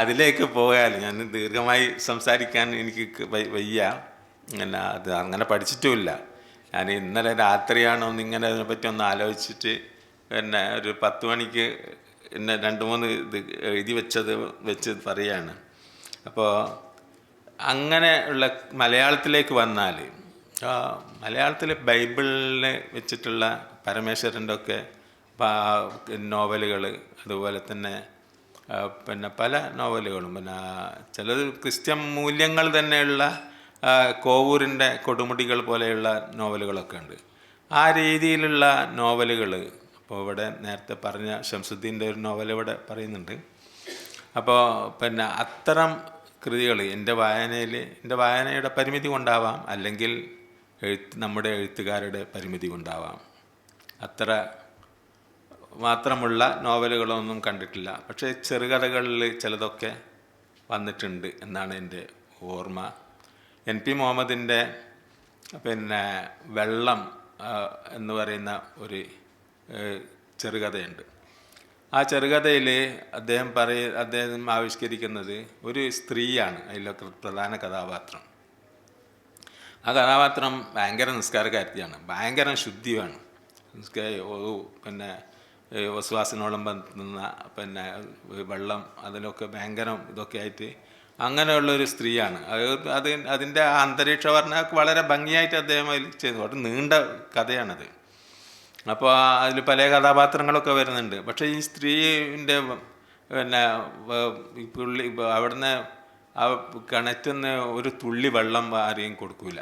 അതിലേക്ക് പോയാൽ ഞാൻ ദീർഘമായി സംസാരിക്കാൻ എനിക്ക് വയ്യ. അത് അങ്ങനെ പഠിച്ചിട്ടുമില്ല. ഞാൻ ഇന്നലെ രാത്രിയാണോ ഇങ്ങനെ അതിനെപ്പറ്റി ഒന്ന് ആലോചിച്ചിട്ട് പിന്നെ ഒരു 10 മണിക്ക് എന്നെ 2-3 ഇത് എഴുതി വെച്ച് പറയുകയാണ്. അപ്പോൾ അങ്ങനെ ഉള്ള മലയാളത്തിലേക്ക് വന്നാൽ മലയാളത്തിലെ ബൈബിളിൽ വെച്ചിട്ടുള്ള പരമേശ്വരൻ്റെ ഒക്കെ നോവലുകൾ, അതുപോലെ തന്നെ പിന്നെ പല നോവലുകളും, പിന്നെ ചിലത് ക്രിസ്ത്യൻ മൂല്യങ്ങൾ തന്നെയുള്ള കോവൂരിൻ്റെ കൊടുമുടികൾ പോലെയുള്ള നോവലുകളൊക്കെ ഉണ്ട്. ആ രീതിയിലുള്ള നോവലുകൾ അപ്പോൾ ഇവിടെ നേരത്തെ പറഞ്ഞ ഷംസുദ്ദീൻ്റെ ഒരു നോവൽ ഇവിടെ പറയുന്നുണ്ട്. അപ്പോൾ പിന്നെ അത്തരം കൃതികൾ എൻ്റെ വായനയുടെ പരിമിതി കൊണ്ടാവാം, അല്ലെങ്കിൽ നമ്മുടെ എഴുത്തുകാരുടെ പരിമിതി കൊണ്ടാവാം, അത്ര മാത്രമുള്ള നോവലുകളൊന്നും കണ്ടിട്ടില്ല. പക്ഷേ ചെറുകഥകളിൽ ചിലതൊക്കെ വന്നിട്ടുണ്ട് എന്നാണ് എൻ്റെ ഓർമ്മ. NP മുഹമ്മദിൻ്റെ പിന്നെ വെള്ളം എന്ന് പറയുന്ന ഒരു ചെറുകഥയുണ്ട്. ആ ചെറുകഥയിൽ അദ്ദേഹം ആവിഷ്കരിക്കുന്നത് ഒരു സ്ത്രീയാണ് അതിലൊക്കെ പ്രധാന കഥാപാത്രം. ആ കഥാപാത്രം ഭയങ്കര നിസ്കാരക്കാരിയാണ്, ഭയങ്കര ശുദ്ധിയാണ്. പിന്നെ വസുവാസിനോളം ബന്ധുന്ന പിന്നെ വെള്ളം അതിലൊക്കെ ഭയങ്കര ഇതൊക്കെ ആയിട്ട് അങ്ങനെയുള്ളൊരു സ്ത്രീയാണ്. അതിൻ്റെ ആ അന്തരീക്ഷ വർണ്ണ വളരെ ഭംഗിയായിട്ട് അദ്ദേഹം അതിൽ ചെയ്തു. ഒരു നീണ്ട കഥയാണത്. അപ്പോൾ അതിൽ പല കഥാപാത്രങ്ങളൊക്കെ വരുന്നുണ്ട്. പക്ഷേ ഈ സ്ത്രീൻ്റെ പിന്നെ പുള്ളി അവിടുന്ന് ആ കിണറ്റിന്ന് ഒരു തുള്ളി വെള്ളം ആരെയും കൊടുക്കൂല.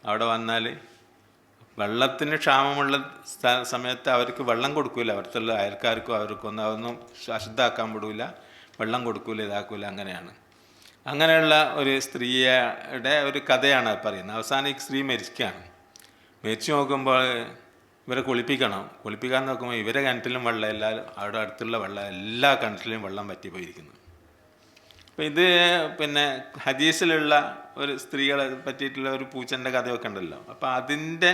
അവിടെ വന്നാൽ വെള്ളത്തിന് ക്ഷാമമുള്ള സമയത്ത് അവർക്ക് വെള്ളം കൊടുക്കൂല. അവിടുത്തെ അയൽക്കാർക്കും അതൊന്നും അശുദ്ധാക്കാൻ വിടൂല, വെള്ളം കൊടുക്കൂല, ഇതാക്കൂല. അങ്ങനെയുള്ള ഒരു സ്ത്രീയുടെ ഒരു കഥയാണ് പറയുന്നത്. അവസാനം ഈ സ്ത്രീ മരിക്കുകയാണ്. മരിച്ചു നോക്കുമ്പോൾ ഇവരെ കുളിപ്പിക്കാൻ നോക്കുമ്പോൾ ഇവരെ കിണറ്റിലും വെള്ളം അവിടെ അടുത്തുള്ള വെള്ളം എല്ലാ കിണറ്റിലും വെള്ളം വറ്റിപ്പോയിരിക്കുന്നു. അപ്പം ഇത് പിന്നെ ഹദീസിലുള്ള ഒരു സ്ത്രീകളെ പറ്റിയിട്ടുള്ള ഒരു പൂച്ചൻ്റെ കഥയൊക്കെ ഉണ്ടല്ലോ. അപ്പം അതിൻ്റെ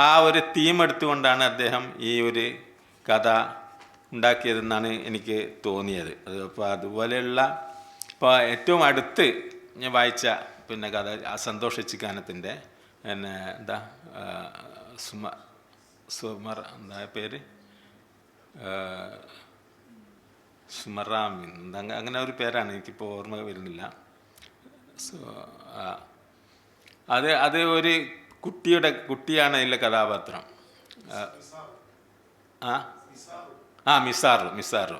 ആ ഒരു തീം എടുത്തുകൊണ്ടാണ് അദ്ദേഹം ഈ ഒരു കഥ ഉണ്ടാക്കിയതെന്നാണ് എനിക്ക് തോന്നിയത്. അപ്പോൾ അതുപോലെയുള്ള ഇപ്പോൾ ഏറ്റവും അടുത്ത് ഞാൻ വായിച്ച പിന്നെ കഥ സന്തോഷിച്ചിക്കാനത്തിൻ്റെ പിന്നെ എന്താ സുമർ എന്താ പേര് സുമറാമിൻ അങ്ങനെ ഒരു പേരാണ്, എനിക്കിപ്പോൾ ഓർമ്മ വരുന്നില്ല. അത് ഒരു കുട്ടിയാണ് അതിലെ കഥാപാത്രം. മിസാറു.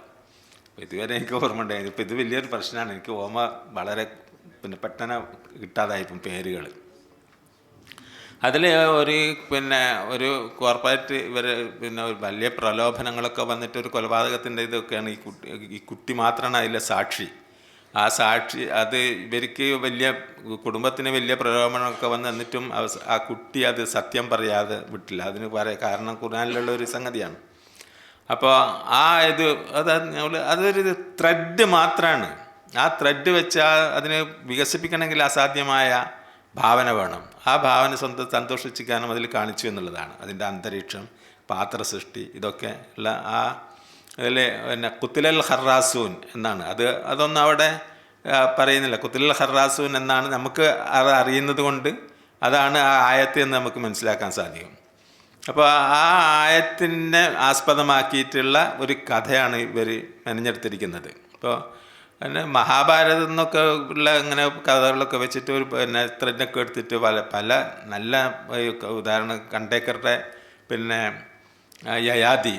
ഇതുവരെ എനിക്ക് ഓർമ്മ ഉണ്ടായിരുന്നു. ഇപ്പം ഇത് വലിയൊരു പ്രശ്നമാണ്, എനിക്ക് ഓർമ്മ വളരെ പിന്നെ പെട്ടെന്ന് കിട്ടാതായിപ്പം പേരുകൾ. അതിൽ ഒരു കോർപ്പറേറ്റ് പിന്നെ ഒരു വലിയ പ്രലോഭനങ്ങളൊക്കെ വന്നിട്ട് ഒരു കൊലപാതകത്തിൻ്റെ ഇതൊക്കെയാണ് ഈ കുട്ടി മാത്രമാണ് അതിലെ സാക്ഷി. ആ സാക്ഷി അത് ഇവർക്ക് വലിയ കുടുംബത്തിന് വലിയ പ്രലോഭനമൊക്കെ വന്ന് എന്നിട്ടും ആ കുട്ടി അത് സത്യം പറയാതെ വിട്ടില്ല. അതിന് കാരണം ഖുർആനിലുള്ള ഒരു സംഗതിയാണ്. അപ്പോൾ അതൊരു ത്രെഡ് മാത്രമാണ്. ആ ത്രെഡ് വെച്ച് അതിനെ വികസിപ്പിക്കണമെങ്കിൽ അസാധ്യമായ ഭാവന വേണം. ആ ഭാവന സന്തോഷിച്ചിക്കാനും അതിൽ കാണിച്ചു എന്നുള്ളതാണ്. അതിൻ്റെ അന്തരീക്ഷം, പാത്ര സൃഷ്ടി, ഇതൊക്കെ ഉള്ള അതിൽ പിന്നെ കുത്തിലൽ ഖറാസൂൻ എന്നാണ്. അതൊന്നും അവിടെ പറയുന്നില്ല. കുത്തിലൽ ഖറാസൂൻ എന്നാണ് നമുക്ക് അത് അറിയുന്നത് കൊണ്ട് അതാണ് ആ ആയത്ത് എന്ന് നമുക്ക് മനസ്സിലാക്കാൻ സാധിക്കും. അപ്പോൾ ആ ആയത്തിനെ ആസ്പദമാക്കിയിട്ടുള്ള ഒരു കഥയാണ് ഇവർ മെനഞ്ഞെടുത്തിരിക്കുന്നത്. ഇപ്പോൾ പിന്നെ മഹാഭാരതം എന്നൊക്കെ ഉള്ള ഇങ്ങനെ കഥകളൊക്കെ വെച്ചിട്ട് പിന്നെ ത്രെഡൊക്കെ എടുത്തിട്ട് പല നല്ല ഉദാഹരണം കണ്ടേക്കറുടെ പിന്നെ യയാതി,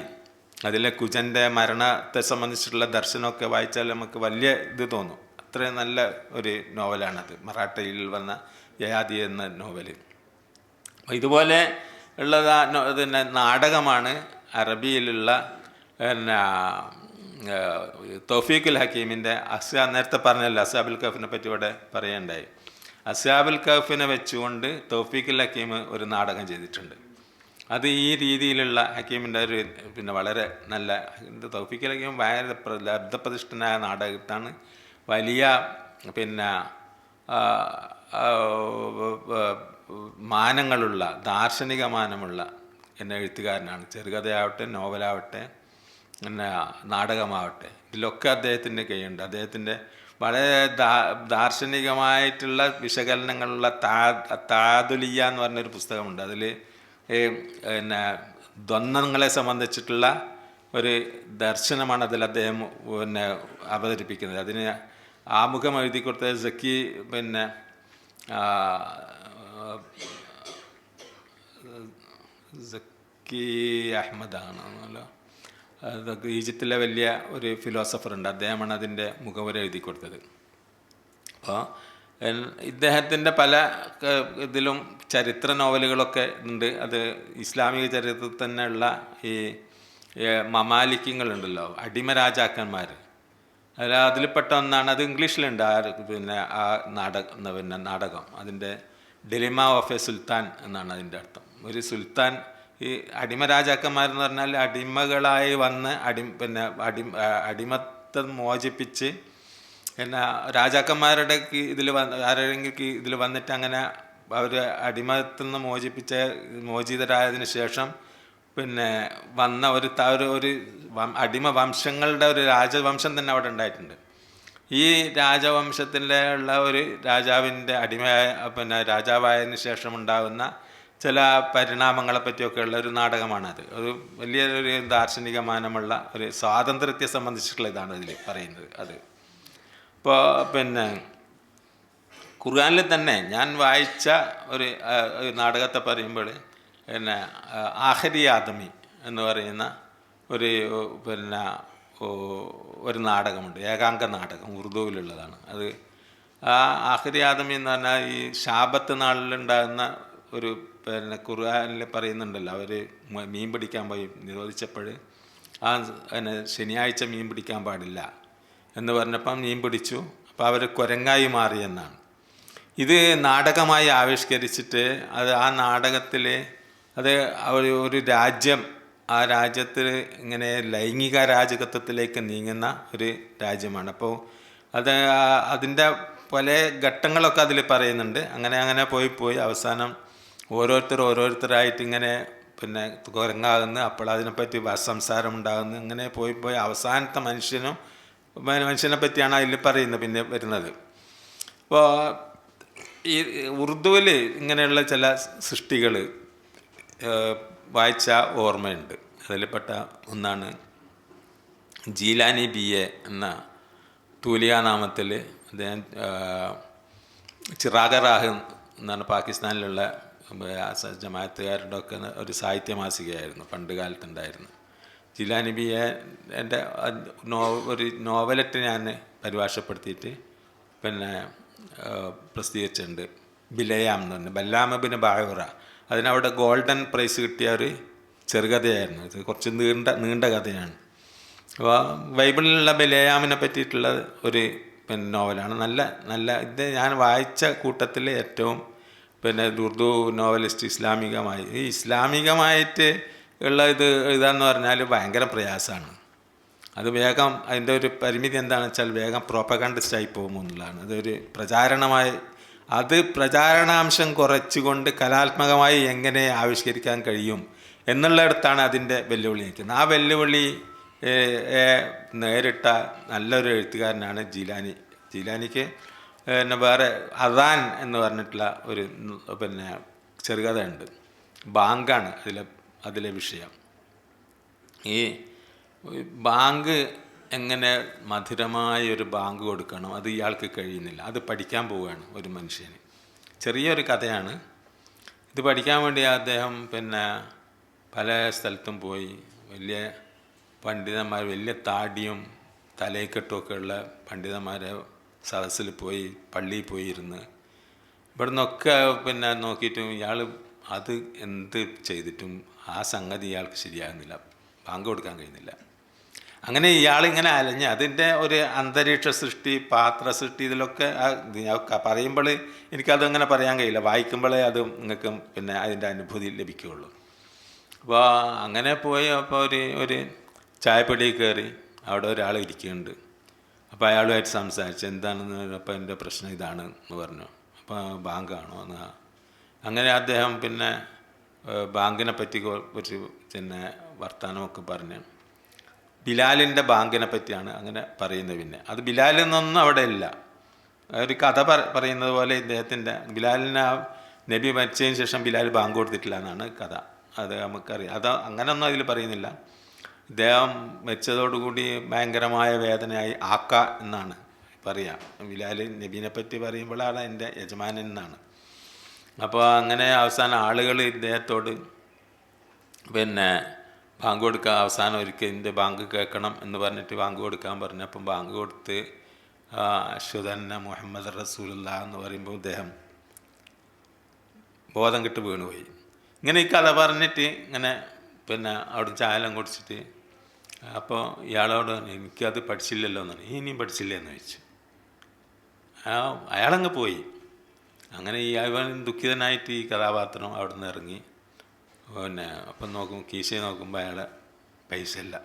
അതിലെ കുജൻ്റെ മരണത്തെ സംബന്ധിച്ചിട്ടുള്ള ദർശനമൊക്കെ വായിച്ചാൽ നമുക്ക് വലിയ ഇത് തോന്നും. അത്രയും നല്ല ഒരു നോവലാണത്, മറാഠിയിൽ വന്ന യയാതി എന്ന നോവല്. ഇതുപോലെ ഉള്ളത് പിന്നെ നാടകമാണ് അറബിയിലുള്ള പിന്നെ തൗഫീഖുൽ ഹക്കീമിൻ്റെ നേരത്തെ പറഞ്ഞല്ലോ, അസ്ഹാബുൽ കഹ്ഫിനെ പറ്റി ഇവിടെ പറയേണ്ടായി. അസ്ഹാബുൽ കഹ്ഫിനെ വെച്ചുകൊണ്ട് തൗഫീഖുൽ ഹക്കീം ഒരു നാടകം ചെയ്തിട്ടുണ്ട്. അത് ഈ രീതിയിലുള്ള ഹക്കീമിൻ്റെ ഒരു പിന്നെ വളരെ നല്ല തൗഫീഖുൽ ഹക്കീം ഭയങ്കര ലബ്ധപ്രതിഷ്ഠനായ നാടകത്താണ്. വലിയ പിന്നെ മാനങ്ങളുള്ള ദാർശനിക മാനമുള്ള എഴുത്തുകാരനാണ്. ചെറുകഥയാവട്ടെ, നോവലാവട്ടെ, പിന്നെ നാടകമാവട്ടെ, ഇതിലൊക്കെ അദ്ദേഹത്തിൻ്റെ കൈയുണ്ട്. അദ്ദേഹത്തിൻ്റെ വളരെ ദാർശനികമായിട്ടുള്ള വിശകലനങ്ങളുള്ള താദുലിയ എന്ന് പറഞ്ഞൊരു പുസ്തകമുണ്ട്. അതിൽ പിന്നെ ദ്വന്ദ്ങ്ങളെ സംബന്ധിച്ചിട്ടുള്ള ഒരു ദർശനമാണ് അതിൽ അദ്ദേഹം പിന്നെ അവതരിപ്പിക്കുന്നത്. അതിന് ആമുഖം എഴുതി കൊടുത്തത് സക്കി പിന്നെ സക്കി അഹമ്മദാണല്ലോ. അതൊക്കെ ഈജിപ്തിലെ വലിയ ഒരു ഫിലോസഫറുണ്ട്, അദ്ദേഹമാണ് അതിൻ്റെ മുഖവുര എഴുതി കൊടുത്തത്. അപ്പോൾ ഇദ്ദേഹത്തിൻ്റെ പല ഇതിലും ചരിത്ര നോവലുകളൊക്കെ ഉണ്ട്. അത് ഇസ്ലാമിക ചരിത്രത്തിൽ തന്നെയുള്ള ഈ മമാലിക്കങ്ങളുണ്ടല്ലോ, അടിമ രാജാക്കന്മാർ, അതിൽപ്പെട്ട ഒന്നാണ്. അത് ഇംഗ്ലീഷിലുണ്ട്. പിന്നെ ആ നാടകം അതിൻ്റെ ഡിലിമ ഓഫ് എ സുൽത്താൻ എന്നാണ് അതിൻ്റെ അർത്ഥം. ഒരു സുൽത്താൻ, ഈ അടിമ രാജാക്കന്മാരെന്ന് പറഞ്ഞാൽ അടിമകളായി വന്ന് അടിമത്തം മോചിപ്പിച്ച് പിന്നെ രാജാക്കന്മാരുടെ ആരെങ്കിലും ഇതിൽ വന്നിട്ട് അങ്ങനെ അവർ അടിമത്തിൽ നിന്ന് മോചിതരായതിനു ശേഷം പിന്നെ വന്ന ഒരു അടിമ വംശങ്ങളുടെ ഒരു രാജവംശം തന്നെ അവിടെ ഉണ്ടായിട്ടുണ്ട്. ഈ രാജവംശത്തിൻ്റെ ഉള്ള ഒരു രാജാവിൻ്റെ അടിമയായ പിന്നെ രാജാവായതിനു ശേഷം ഉണ്ടാകുന്ന ചില പരിണാമങ്ങളെ പറ്റിയൊക്കെ ഉള്ള ഒരു നാടകമാണത്. ഒരു വലിയൊരു ദാർശനിക മാനമുള്ള ഒരു സ്വാതന്ത്ര്യത്തെ സംബന്ധിച്ചിട്ടുള്ള ഇതാണ് ഇതിൽ പറയുന്നത്. അത് ഇപ്പോൾ പിന്നെ ഖുർആനിൽ തന്നെ ഞാൻ വായിച്ച ഒരു നാടകത്തെ പറയുമ്പോൾ പിന്നെ ആഖിരി ആദമി എന്ന് പറയുന്ന പിന്നെ ഒരു നാടകമുണ്ട്, ഏകാംഗ നാടകം, ഉറുദുവിലുള്ളതാണ്. അത് ആ ആഖിരി ആദമി എന്ന് പറഞ്ഞാൽ ഈ ശാബത്ത് നാളിലുണ്ടാകുന്ന ഒരു പിന്നെ ഖുർആനിൽ പറയുന്നുണ്ടല്ലോ, അവർ മീൻ പിടിക്കാൻ പോയി നിരോധിച്ചപ്പോൾ പിന്നെ ശനിയാഴ്ച മീൻ പിടിക്കാൻ പാടില്ല എന്ന് പറഞ്ഞപ്പം മീൻ പിടിച്ചു. അപ്പോൾ അവർ കുരങ്ങായി മാറിയെന്നാണ്. ഇത് നാടകമായി ആവിഷ്കരിച്ചിട്ട് ആ നാടകത്തിൽ അത് ഒരു രാജ്യം, ആ രാജ്യത്തിൽ ഇങ്ങനെ ലൈംഗിക അരാജകത്വത്തിലേക്ക് നീങ്ങുന്ന ഒരു രാജ്യമാണ്. അപ്പോൾ അതിൻ്റെ പല ഘട്ടങ്ങളൊക്കെ അതിൽ പറയുന്നുണ്ട്. അങ്ങനെ അങ്ങനെ പോയി അവസാനം ഓരോരുത്തരായിട്ട് ഇങ്ങനെ പിന്നെ കുരങ്ങാകുന്നു. അപ്പോൾ അതിനെപ്പറ്റി സംസാരം ഉണ്ടാകുന്നു. അങ്ങനെ പോയി അവസാനത്തെ മനുഷ്യനെ പറ്റിയാണ് അതിൽ പറയുന്നത് പിന്നെ വരുന്നത്. അപ്പോൾ ഈ ഉറുദുവിൽ ഇങ്ങനെയുള്ള ചില സൃഷ്ടികൾ വായിച്ച ഓർമ്മയുണ്ട്. അതിൽപ്പെട്ട ഒന്നാണ് ജീലാനി BA എന്ന തൂലിക നാമത്തിൽ അദ്ദേഹം ചിറാഗ റാഹ് എന്നാണ് പാകിസ്ഥാനിലുള്ള ജമാഅത്തുകാരുടെ ഒക്കെ ഒരു സാഹിത്യ മാസികയായിരുന്നു പണ്ട് കാലത്തുണ്ടായിരുന്നു. ജീലാനി BA എൻ്റെ ഒരു നോവലറ്റ് ഞാൻ പരിഭാഷപ്പെടുത്തിയിട്ട് പിന്നെ പ്രസിദ്ധീകരിച്ചിട്ടുണ്ട്. ബിലയാം എന്ന് പറഞ്ഞു, ബല്ലാമ ബിൻ ബായുറ. അതിനവിടെ ഗോൾഡൻ പ്രൈസ് കിട്ടിയ ഒരു ചെറുകഥയായിരുന്നു. ഇത് കുറച്ച് നീണ്ട കഥയാണ്. അപ്പോൾ ബൈബിളിലുള്ള ബിലയാമിനെ പറ്റിയിട്ടുള്ള ഒരു പിന്നെ നോവലാണ്. നല്ല ഇത് ഞാൻ വായിച്ച കൂട്ടത്തിൽ ഏറ്റവും പിന്നെ ഉറുദു നോവലിസ്റ്റ് ഇസ്ലാമികമായിട്ട് ഉള്ള ഇത് എഴുതാന്ന് പറഞ്ഞാൽ ഭയങ്കര പ്രയാസമാണ്. അത് വേഗം അതിൻ്റെ ഒരു പരിമിതി എന്താണെന്ന് വെച്ചാൽ വേഗം പ്രോപ്പഗാണ്ടിസ്റ്റായി പോകുമോ എന്നുള്ളതാണ്. അതൊരു പ്രചാരണാംശം കുറച്ചുകൊണ്ട് കലാത്മകമായി എങ്ങനെ ആവിഷ്കരിക്കാൻ കഴിയും എന്നുള്ളിടത്താണ് അതിൻ്റെ വെല്ലുവിളി നിൽക്കുന്നത്. ആ വെല്ലുവിളി നേരിട്ട നല്ലൊരു എഴുത്തുകാരനാണ് ജീലാനിക്ക് പിന്നെ വേറെ അദാൻ എന്ന് പറഞ്ഞിട്ടുള്ള ഒരു പിന്നെ ചെറുകഥ ഉണ്ട്. ബാങ്കാണ് അതിലെ വിഷയം. ഈ ബാങ്ക് എങ്ങനെ മധുരമായ ഒരു ബാങ്ക് കൊടുക്കണം, അത് ഇയാൾക്ക് കഴിയുന്നില്ല. അത് പഠിക്കാൻ പോവുകയാണ് ഒരു മനുഷ്യന്. ചെറിയൊരു കഥയാണ്. ഇത് പഠിക്കാൻ വേണ്ടി അദ്ദേഹം പിന്നെ പല സ്ഥലത്തും പോയി. വലിയ പണ്ഡിതന്മാർ, വലിയ താടിയും തലയിക്കെട്ടുമൊക്കെ ഉള്ള പണ്ഡിതന്മാരെ സദസ്സിൽ പോയി, പള്ളിയിൽ പോയി ഇരുന്ന് ഇവിടുന്നൊക്കെ പിന്നെ നോക്കിയിട്ടും ഇയാൾ അത് എന്ത് ചെയ്തിട്ടും ആ സംഗതി ഇയാൾക്ക് ശരിയാകുന്നില്ല, ബാങ്ക് കൊടുക്കാൻ കഴിയുന്നില്ല. അങ്ങനെ ഇയാളിങ്ങനെ അലഞ്ഞ് അതിൻ്റെ ഒരു അന്തരീക്ഷ സൃഷ്ടി, പാത്ര സൃഷ്ടി, ഇതിലൊക്കെ പറയുമ്പോൾ എനിക്കതങ്ങനെ പറയാൻ കഴിയില്ല. വായിക്കുമ്പോഴേ അത് നിങ്ങൾക്ക് പിന്നെ അതിൻ്റെ അനുഭൂതി ലഭിക്കുകയുള്ളൂ. അപ്പോൾ അങ്ങനെ പോയി അപ്പോൾ ഒരു ചായപ്പടിയിൽ കയറി അവിടെ ഒരാൾ ഇരിക്കുന്നുണ്ട്. അപ്പോൾ അയാളുമായിട്ട് സംസാരിച്ച് എന്താണെന്ന്, അപ്പോൾ എൻ്റെ പ്രശ്നം ഇതാണ് എന്ന് പറഞ്ഞു. അപ്പോൾ ബാങ്കാണോ എന്ന്. അങ്ങനെ അദ്ദേഹം പിന്നെ ബാങ്കിനെ പറ്റി കുറച്ച് പിന്നെ വർത്തമാനമൊക്കെ പറഞ്ഞ് ബിലാലിൻ്റെ ബാങ്കിനെ പറ്റിയാണ് അങ്ങനെ പറയുന്നത്. പിന്നെ അത് ബിലാലിനൊന്നും അവിടെ ഇല്ല. ഒരു കഥ പറയുന്നത് പോലെ ഇദ്ദേഹത്തിൻ്റെ ബിലാലിന് നബി മരിച്ചതിന് ശേഷം ബിലാൽ ബാങ്ക് കൊടുത്തിട്ടില്ല എന്നാണ് കഥ. അത് നമുക്കറിയാം. അങ്ങനെയൊന്നും അതിൽ പറയുന്നില്ല. ഇദ്ദേഹം മരിച്ചതോടുകൂടി ഭയങ്കരമായ വേദനയായി ആക്ക എന്നാണ് പറയുക. ബിലാൽ നബീനെ പറ്റി പറയുമ്പോഴാണ് എൻ്റെ യജമാനൻ എന്നാണ്. അപ്പോൾ അങ്ങനെ അവസാനം ആളുകൾ ഇദ്ദേഹത്തോട് പിന്നെ ബാങ്ക് കൊടുക്കാൻ അവസാനം ഒരിക്കൽ എൻ്റെ ബാങ്ക് കേൾക്കണം എന്ന് പറഞ്ഞിട്ട് ബാങ്ക് കൊടുക്കാൻ പറഞ്ഞപ്പം ബാങ്ക് കൊടുത്ത് അശ്ഹദു അന്ന മുഹമ്മദ് റസൂലുള്ളാഹ് എന്ന് പറയുമ്പോൾ ഇദ്ദേഹം ബോധം കിട്ട് വീണുപോയി. ഇങ്ങനെ ഈ കഥ പറഞ്ഞിട്ട് ഇങ്ങനെ പിന്നെ അവിടെ ചായലം കുടിച്ചിട്ട് അപ്പോൾ ഇയാളോട് എനിക്കത് പഠിച്ചില്ലല്ലോ എന്നാണ്. ഇനിയും പഠിച്ചില്ലേ എന്ന് ചോദിച്ചു. അയാളങ്ങ് പോയി. അങ്ങനെ ഇവൻ ദുഃഖിതനായിട്ട് ഈ കഥാപാത്രം അവിടെ നിന്ന് ഇറങ്ങി. പിന്നെ അപ്പം കീശയെ നോക്കുമ്പോൾ അയാളെ പൈസ ഇല്ല,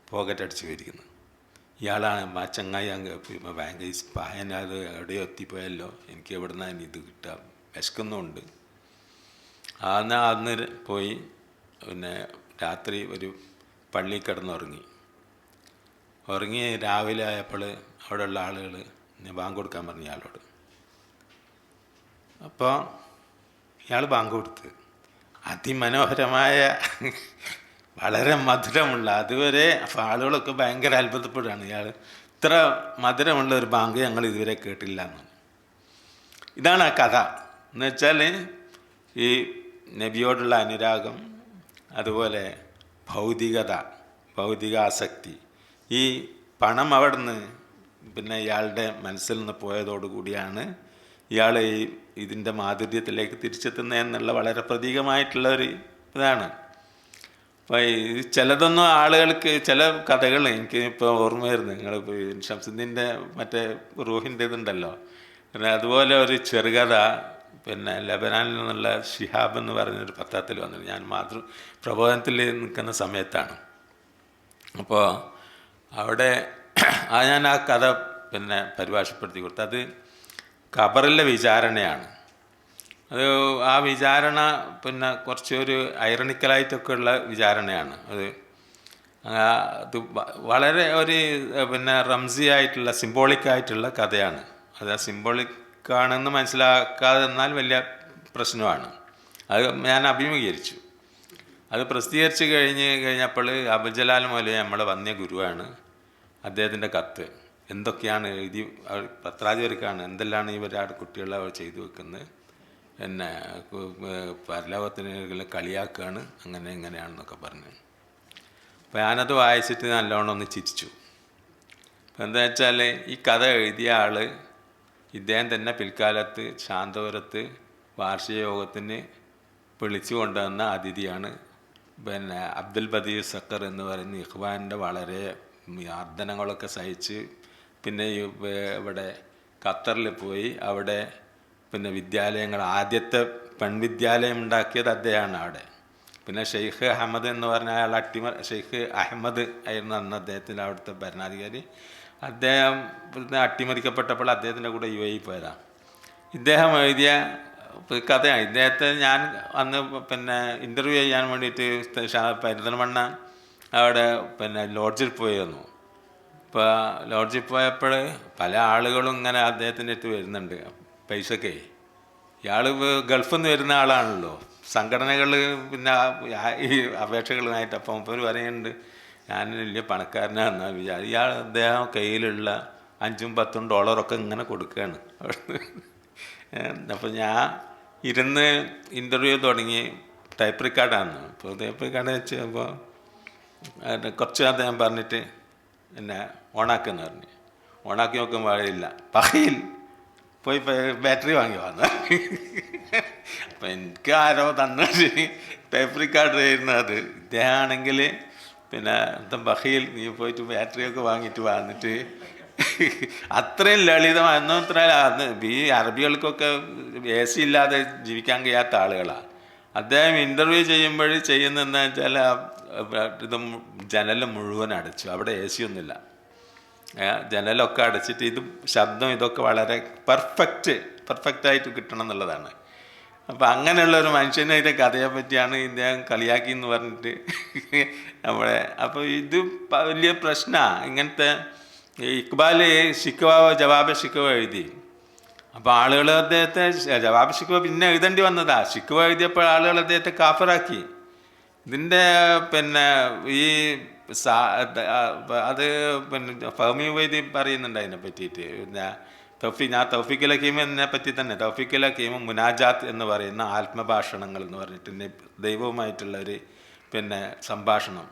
പോക്കറ്റ് അടിച്ച് പോയിരിക്കുന്നു. ഇയാളാണ് ആ ചങ്ങായി അങ്ങ് ഭയങ്കര പായനത് എവിടെയോ എത്തിപ്പോയല്ലോ, എനിക്ക് എവിടെ നിന്നാണ് ഇത് കിട്ടുക, വിശക്കുന്നുമുണ്ട്. അന്ന് പോയി പിന്നെ രാത്രി ഒരു പള്ളിയിൽ ഉറങ്ങി രാവിലെ ആയപ്പോൾ അവിടെയുള്ള ആളുകൾ ബാങ്ക് കൊടുക്കാൻ പറഞ്ഞു ഇയാളോട്. അപ്പോൾ ഇയാൾ ബാങ്ക് കൊടുത്ത് അതിമനോഹരമായ വളരെ മധുരമുള്ള, അതുവരെ ആളുകളൊക്കെ ഭയങ്കര അത്ഭുതപ്പെടുകയാണ്, ഇയാൾ ഇത്ര മധുരമുള്ള ഒരു ബാങ്ക് ഞങ്ങൾ ഇതുവരെ കേട്ടില്ല എന്ന്. ഇതാണ് ആ കഥ. എന്ന് വെച്ചാൽ ഈ നബിയോടുള്ള അനുരാഗം, അതുപോലെ ഭൗതിക ആസക്തി, ഈ പണം അവിടുന്ന് പിന്നെ ഇയാളുടെ മനസ്സിൽ നിന്ന് പോയതോടുകൂടിയാണ് ഇയാൾ ഇതിൻ്റെ മാധുര്യത്തിലേക്ക് തിരിച്ചെത്തുന്നത് എന്നുള്ള വളരെ പ്രതീകമായിട്ടുള്ള ഒരു ഇതാണ്. അപ്പോൾ ചിലതൊന്നും ആളുകൾക്ക് ചില കഥകൾ എനിക്ക് ഇപ്പോൾ ഓർമ്മ വരുന്നത്, നിങ്ങളിപ്പോൾ ഷംസുദ്ദീൻ്റെ മറ്റേ റൂഹിൻ്റെ ഇതുണ്ടല്ലോ, അതുപോലെ ഒരു ചെറുകഥ പിന്നെ ലബനാനിൽ നിന്നുള്ള ഷിഹാബ് എന്ന് പറഞ്ഞൊരു പത്രത്തിൽ വന്നത്. ഞാൻ പ്രബോധനത്തിൽ നിൽക്കുന്ന സമയത്താണ്. അപ്പോൾ അവിടെ ഞാൻ ആ കഥ പിന്നെ പരിഭാഷപ്പെടുത്തി കൊടുത്തു. അത് ഖബറിലെ വിചാരണയാണ്. അത് ആ വിചാരണ പിന്നെ കുറച്ചൊരു ഐറണിക്കലായിട്ടൊക്കെ ഉള്ള വിചാരണയാണ്. അത് വളരെ ഒരു പിന്നെ റംസി ആയിട്ടുള്ള സിംബോളിക്കായിട്ടുള്ള കഥയാണ്. അത് സിംബോളിക്കാണെന്ന് മനസ്സിലാക്കാതെ എന്നാൽ വലിയ പ്രശ്നമാണ്. അത് ഞാൻ അഭിമുഖീകരിച്ചു. അത് പ്രസിദ്ധീകരിച്ച് കഴിഞ്ഞപ്പോൾ അബുൽ ജലാൽ മൗലവി നമ്മളെ വന്യ ഗുരുവാണ്. അദ്ദേഹത്തിൻ്റെ കത്ത് എന്തൊക്കെയാണ് എഴുതി പത്രാധിപർക്കാണ് എന്തെല്ലാം ഇവരാട് കുട്ടികളെ അവർ ചെയ്തു വെക്കുന്നത്, പിന്നെ പരലോകത്തിന് കളിയാക്കുകയാണ്, അങ്ങനെ ഇങ്ങനെയാണെന്നൊക്കെ പറഞ്ഞു. അപ്പോൾ ഞാനത് വായിച്ചിട്ട് നല്ലോണം ഒന്ന് ചിരിച്ചു. അപ്പം എന്താ വെച്ചാൽ ഈ കഥ എഴുതിയ ആൾ ഇദ്ദേഹം തന്നെ പിൽക്കാലത്ത് ശാന്തപുരത്ത് വാർഷിക യോഗത്തിന് വിളിച്ചു കൊണ്ടുവന്ന അതിഥിയാണ്. പിന്നെ അബ്ദുൽ ബദീർ സക്കർ എന്ന് പറയുന്ന ഇഖ്വാൻ്റെ വളരെ മർദ്ദനങ്ങളൊക്കെ സഹിച്ച് പിന്നെ ഇവിടെ ഖത്തറിൽ പോയി അവിടെ പിന്നെ വിദ്യാലയങ്ങൾ ആദ്യത്തെ പെൺവിദ്യാലയം ഉണ്ടാക്കിയത് അദ്ദേഹമാണ് അവിടെ. പിന്നെ ഷെയ്ഖ് അഹമ്മദ് എന്ന് പറഞ്ഞ അയാൾ ഷെയ്ഖ് അഹമ്മദ് ആയിരുന്നു അന്ന് അദ്ദേഹത്തിൻ്റെ അവിടുത്തെ ഭരണാധികാരി. അദ്ദേഹം അട്ടിമറിക്കപ്പെട്ടപ്പോൾ അദ്ദേഹത്തിൻ്റെ കൂടെ UAE പോയതാണ്. ഇദ്ദേഹം എഴുതിയ കഥയാണ്. ഇദ്ദേഹത്തെ ഞാൻ അന്ന് പിന്നെ ഇൻ്റർവ്യൂ ചെയ്യാൻ വേണ്ടിയിട്ട് പെരിന്തൽമണ്ണ അവിടെ പിന്നെ ലോഡ്ജിൽ പോയി വന്നു. ഇപ്പോൾ ലോഡ്ജിൽ പോയപ്പോൾ പല ആളുകളും ഇങ്ങനെ അദ്ദേഹത്തിൻ്റെ അടുത്ത് വരുന്നുണ്ട് പൈസക്കേ. ഇയാൾ ഗൾഫിൽ നിന്ന് വരുന്ന ആളാണല്ലോ, സംഘടനകൾ പിന്നെ ഈ അപേക്ഷകളുമായിട്ട്. അപ്പം മുപ്പർ പറയുന്നുണ്ട് ഞാൻ വലിയ പണക്കാരനാണെന്ന് വിചാരിച്ചു. അദ്ദേഹം കയ്യിലുള്ള $5-10 ഇങ്ങനെ കൊടുക്കുകയാണ്. അപ്പം ഞാൻ ഇരുന്ന് ഇൻ്റർവ്യൂ തുടങ്ങി. ടൈപ്പ് റെക്കോർഡാണ്. അപ്പോൾ ടൈപ്പ് റെക്കോർഡ് വെച്ച് അപ്പോൾ കുറച്ച് അദ്ദേഹം പറഞ്ഞിട്ട് എന്നെ ഓണാക്കുമെന്ന് പറഞ്ഞു. ഓണാക്കി നോക്കുമ്പോൾ വഴിയില്ല, പകയിൽ പോയി ബാറ്ററി വാങ്ങി വന്നു. അപ്പം എനിക്ക് ആരോ തന്നിട്ട് ടൈപ്പ് റെക്കോർഡ് ചെയ്യുന്നത്. ഇദ്ദേഹം ആണെങ്കിൽ പിന്നെ എന്താ ബഹയിൽ നീ പോയിട്ട് ബാറ്ററിയൊക്കെ വാങ്ങിയിട്ട് വന്നിട്ട് അത്രയും ലളിതമായി എന്നത്ര ഈ അറബികൾക്കൊക്കെ AC ഇല്ലാതെ ജീവിക്കാൻ കഴിയാത്ത ആളുകളാണ്. അദ്ദേഹം ഇൻ്റർവ്യൂ ചെയ്യുമ്പോൾ ചെയ്യുന്നത് എന്താ വെച്ചാൽ ഇത് ജനൽ മുഴുവൻ അടച്ചു. അവിടെ AC ഒന്നുമില്ല. ജനലൊക്കെ അടച്ചിട്ട് ഇത് ശബ്ദം ഇതൊക്കെ വളരെ പെർഫെക്റ്റായിട്ട് കിട്ടണം എന്നുള്ളതാണ്. അപ്പം അങ്ങനെയുള്ളൊരു മനുഷ്യൻ്റെ കഥയെ പറ്റിയാണ് ഇദ്ദേഹം കളിയാക്കി എന്ന് പറഞ്ഞിട്ട് നമ്മളെ. അപ്പോൾ ഇത് വലിയ പ്രശ്നമാണ്. ഇങ്ങനത്തെ ഇക്ബാൽ ജവാബ് ഷിക്കവ എഴുതി. അപ്പോൾ ആളുകൾ അദ്ദേഹത്തെ ജവാബ് ഷിക്കവ പിന്നെ എഴുതേണ്ടി വന്നതാ. ഷിക്കവ എഴുതിയപ്പോൾ ആളുകൾ അദ്ദേഹത്തെ കാഫറാക്കി. ഇതിൻ്റെ പിന്നെ ഈ അത് പിന്നെ ഫഹമി വൈദി പറയുന്നുണ്ട് അതിനെ പറ്റിയിട്ട്. ഞാൻ തൗഫീഖുൽ ഹക്കീമിനെ പറ്റി തന്നെ, തൗഫീഖുൽ ഹക്കീം മുനാജാത്ത് എന്ന് പറയുന്ന ആത്മഭാഷണങ്ങൾ എന്ന് പറഞ്ഞിട്ട് ദൈവവുമായിട്ടുള്ള ഒരു പിന്നെ സംഭാഷണം,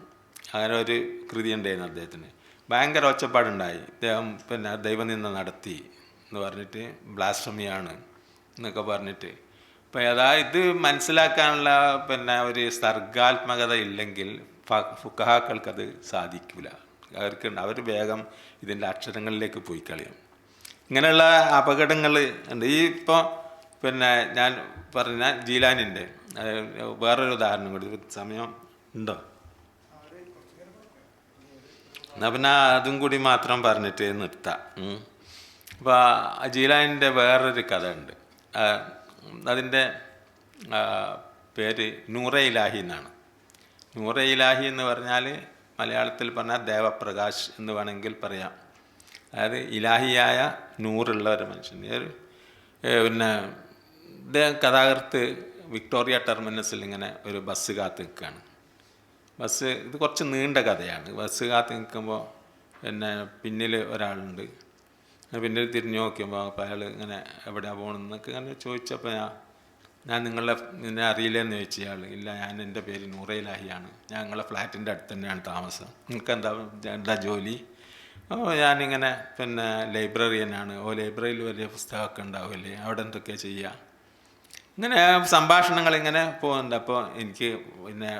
അങ്ങനെ ഒരു കൃതി ഉണ്ടായിരുന്നു അദ്ദേഹത്തിന്. ഭയങ്കര ഒച്ചപ്പാടുണ്ടായി. അദ്ദേഹം പിന്നെ ദൈവനിന്ദ നടത്തി എന്ന് പറഞ്ഞിട്ട് ബ്ലാസ്ഫമിയാണ് എന്നൊക്കെ പറഞ്ഞിട്ട്. അപ്പോൾ ഇത് മനസ്സിലാക്കാനുള്ള പിന്നെ ഒരു സർഗാത്മകത ഇല്ലെങ്കിൽ ഫുഖഹാക്കൾക്കത് സാധിക്കില്ല. അവർ വേഗം ഇതിൻ്റെ അക്ഷരങ്ങളിലേക്ക് പോയി കളയും. ഇങ്ങനെയുള്ള അപകടങ്ങൾ ഉണ്ട്. ഇപ്പോൾ പിന്നെ ഞാൻ പറഞ്ഞ ജീലാനിൻ്റെ വേറൊരു ഉദാഹരണം കൂടി സമയം ഉണ്ടോ? എന്നാൽ പിന്നെ അതും കൂടി മാത്രം പറഞ്ഞിട്ട് നിർത്താം. അപ്പോൾ ജീലാനിൻ്റെ വേറൊരു കഥ ഉണ്ട്. അതിൻ്റെ പേര് നൂറെ ഇലാഹി എന്നാണ്. നൂറെ ഇലാഹി എന്ന് പറഞ്ഞാൽ മലയാളത്തിൽ പറഞ്ഞാൽ ദേവപ്രകാശ് എന്ന് വേണമെങ്കിൽ പറയാം. അതായത് ഇലാഹിയായ നൂറുള്ള ഒരു മനുഷ്യൻ. പിന്നെ ഇദ്ദേഹം കഥാകൃത്ത് വിക്ടോറിയ ടെർമിനസിൽ ഇങ്ങനെ ഒരു ബസ് കാത്ത് നിൽക്കുകയാണ്. ഇത് കുറച്ച് നീണ്ട കഥയാണ്. ബസ് കാത്ത് നിൽക്കുമ്പോൾ പിന്നെ പിന്നിൽ ഒരാളുണ്ട്. പിന്നിൽ തിരിഞ്ഞു നോക്കിയപ്പോൾ അപ്പോൾ അയാൾ ഇങ്ങനെ എവിടെയാണ് പോകണമെന്നൊക്കെ ഇങ്ങനെ ചോദിച്ചപ്പോൾ ഞാൻ നിന്നെ അറിയില്ലെന്ന് ചോദിച്ചു. ഇയാൾ ഇല്ല, ഞാൻ എൻ്റെ പേര് നൂറെ ഇലാഹിയാണ്, ഞാൻ നിങ്ങളെ ഫ്ലാറ്റിൻ്റെ അടുത്ത് തന്നെയാണ് താമസം, നിങ്ങൾക്ക് എന്താ ജോലി? അപ്പോൾ ഞാനിങ്ങനെ പിന്നെ ലൈബ്രറിയനാണ്. ലൈബ്രറിയിൽ വലിയ പുസ്തകമൊക്കെ ഉണ്ടാവില്ലേ, അവിടെ എന്തൊക്കെയാണ് ചെയ്യുക? ഇങ്ങനെ സംഭാഷണങ്ങൾ ഇങ്ങനെ പോകുന്നുണ്ട്. അപ്പോൾ എനിക്ക് പിന്നെ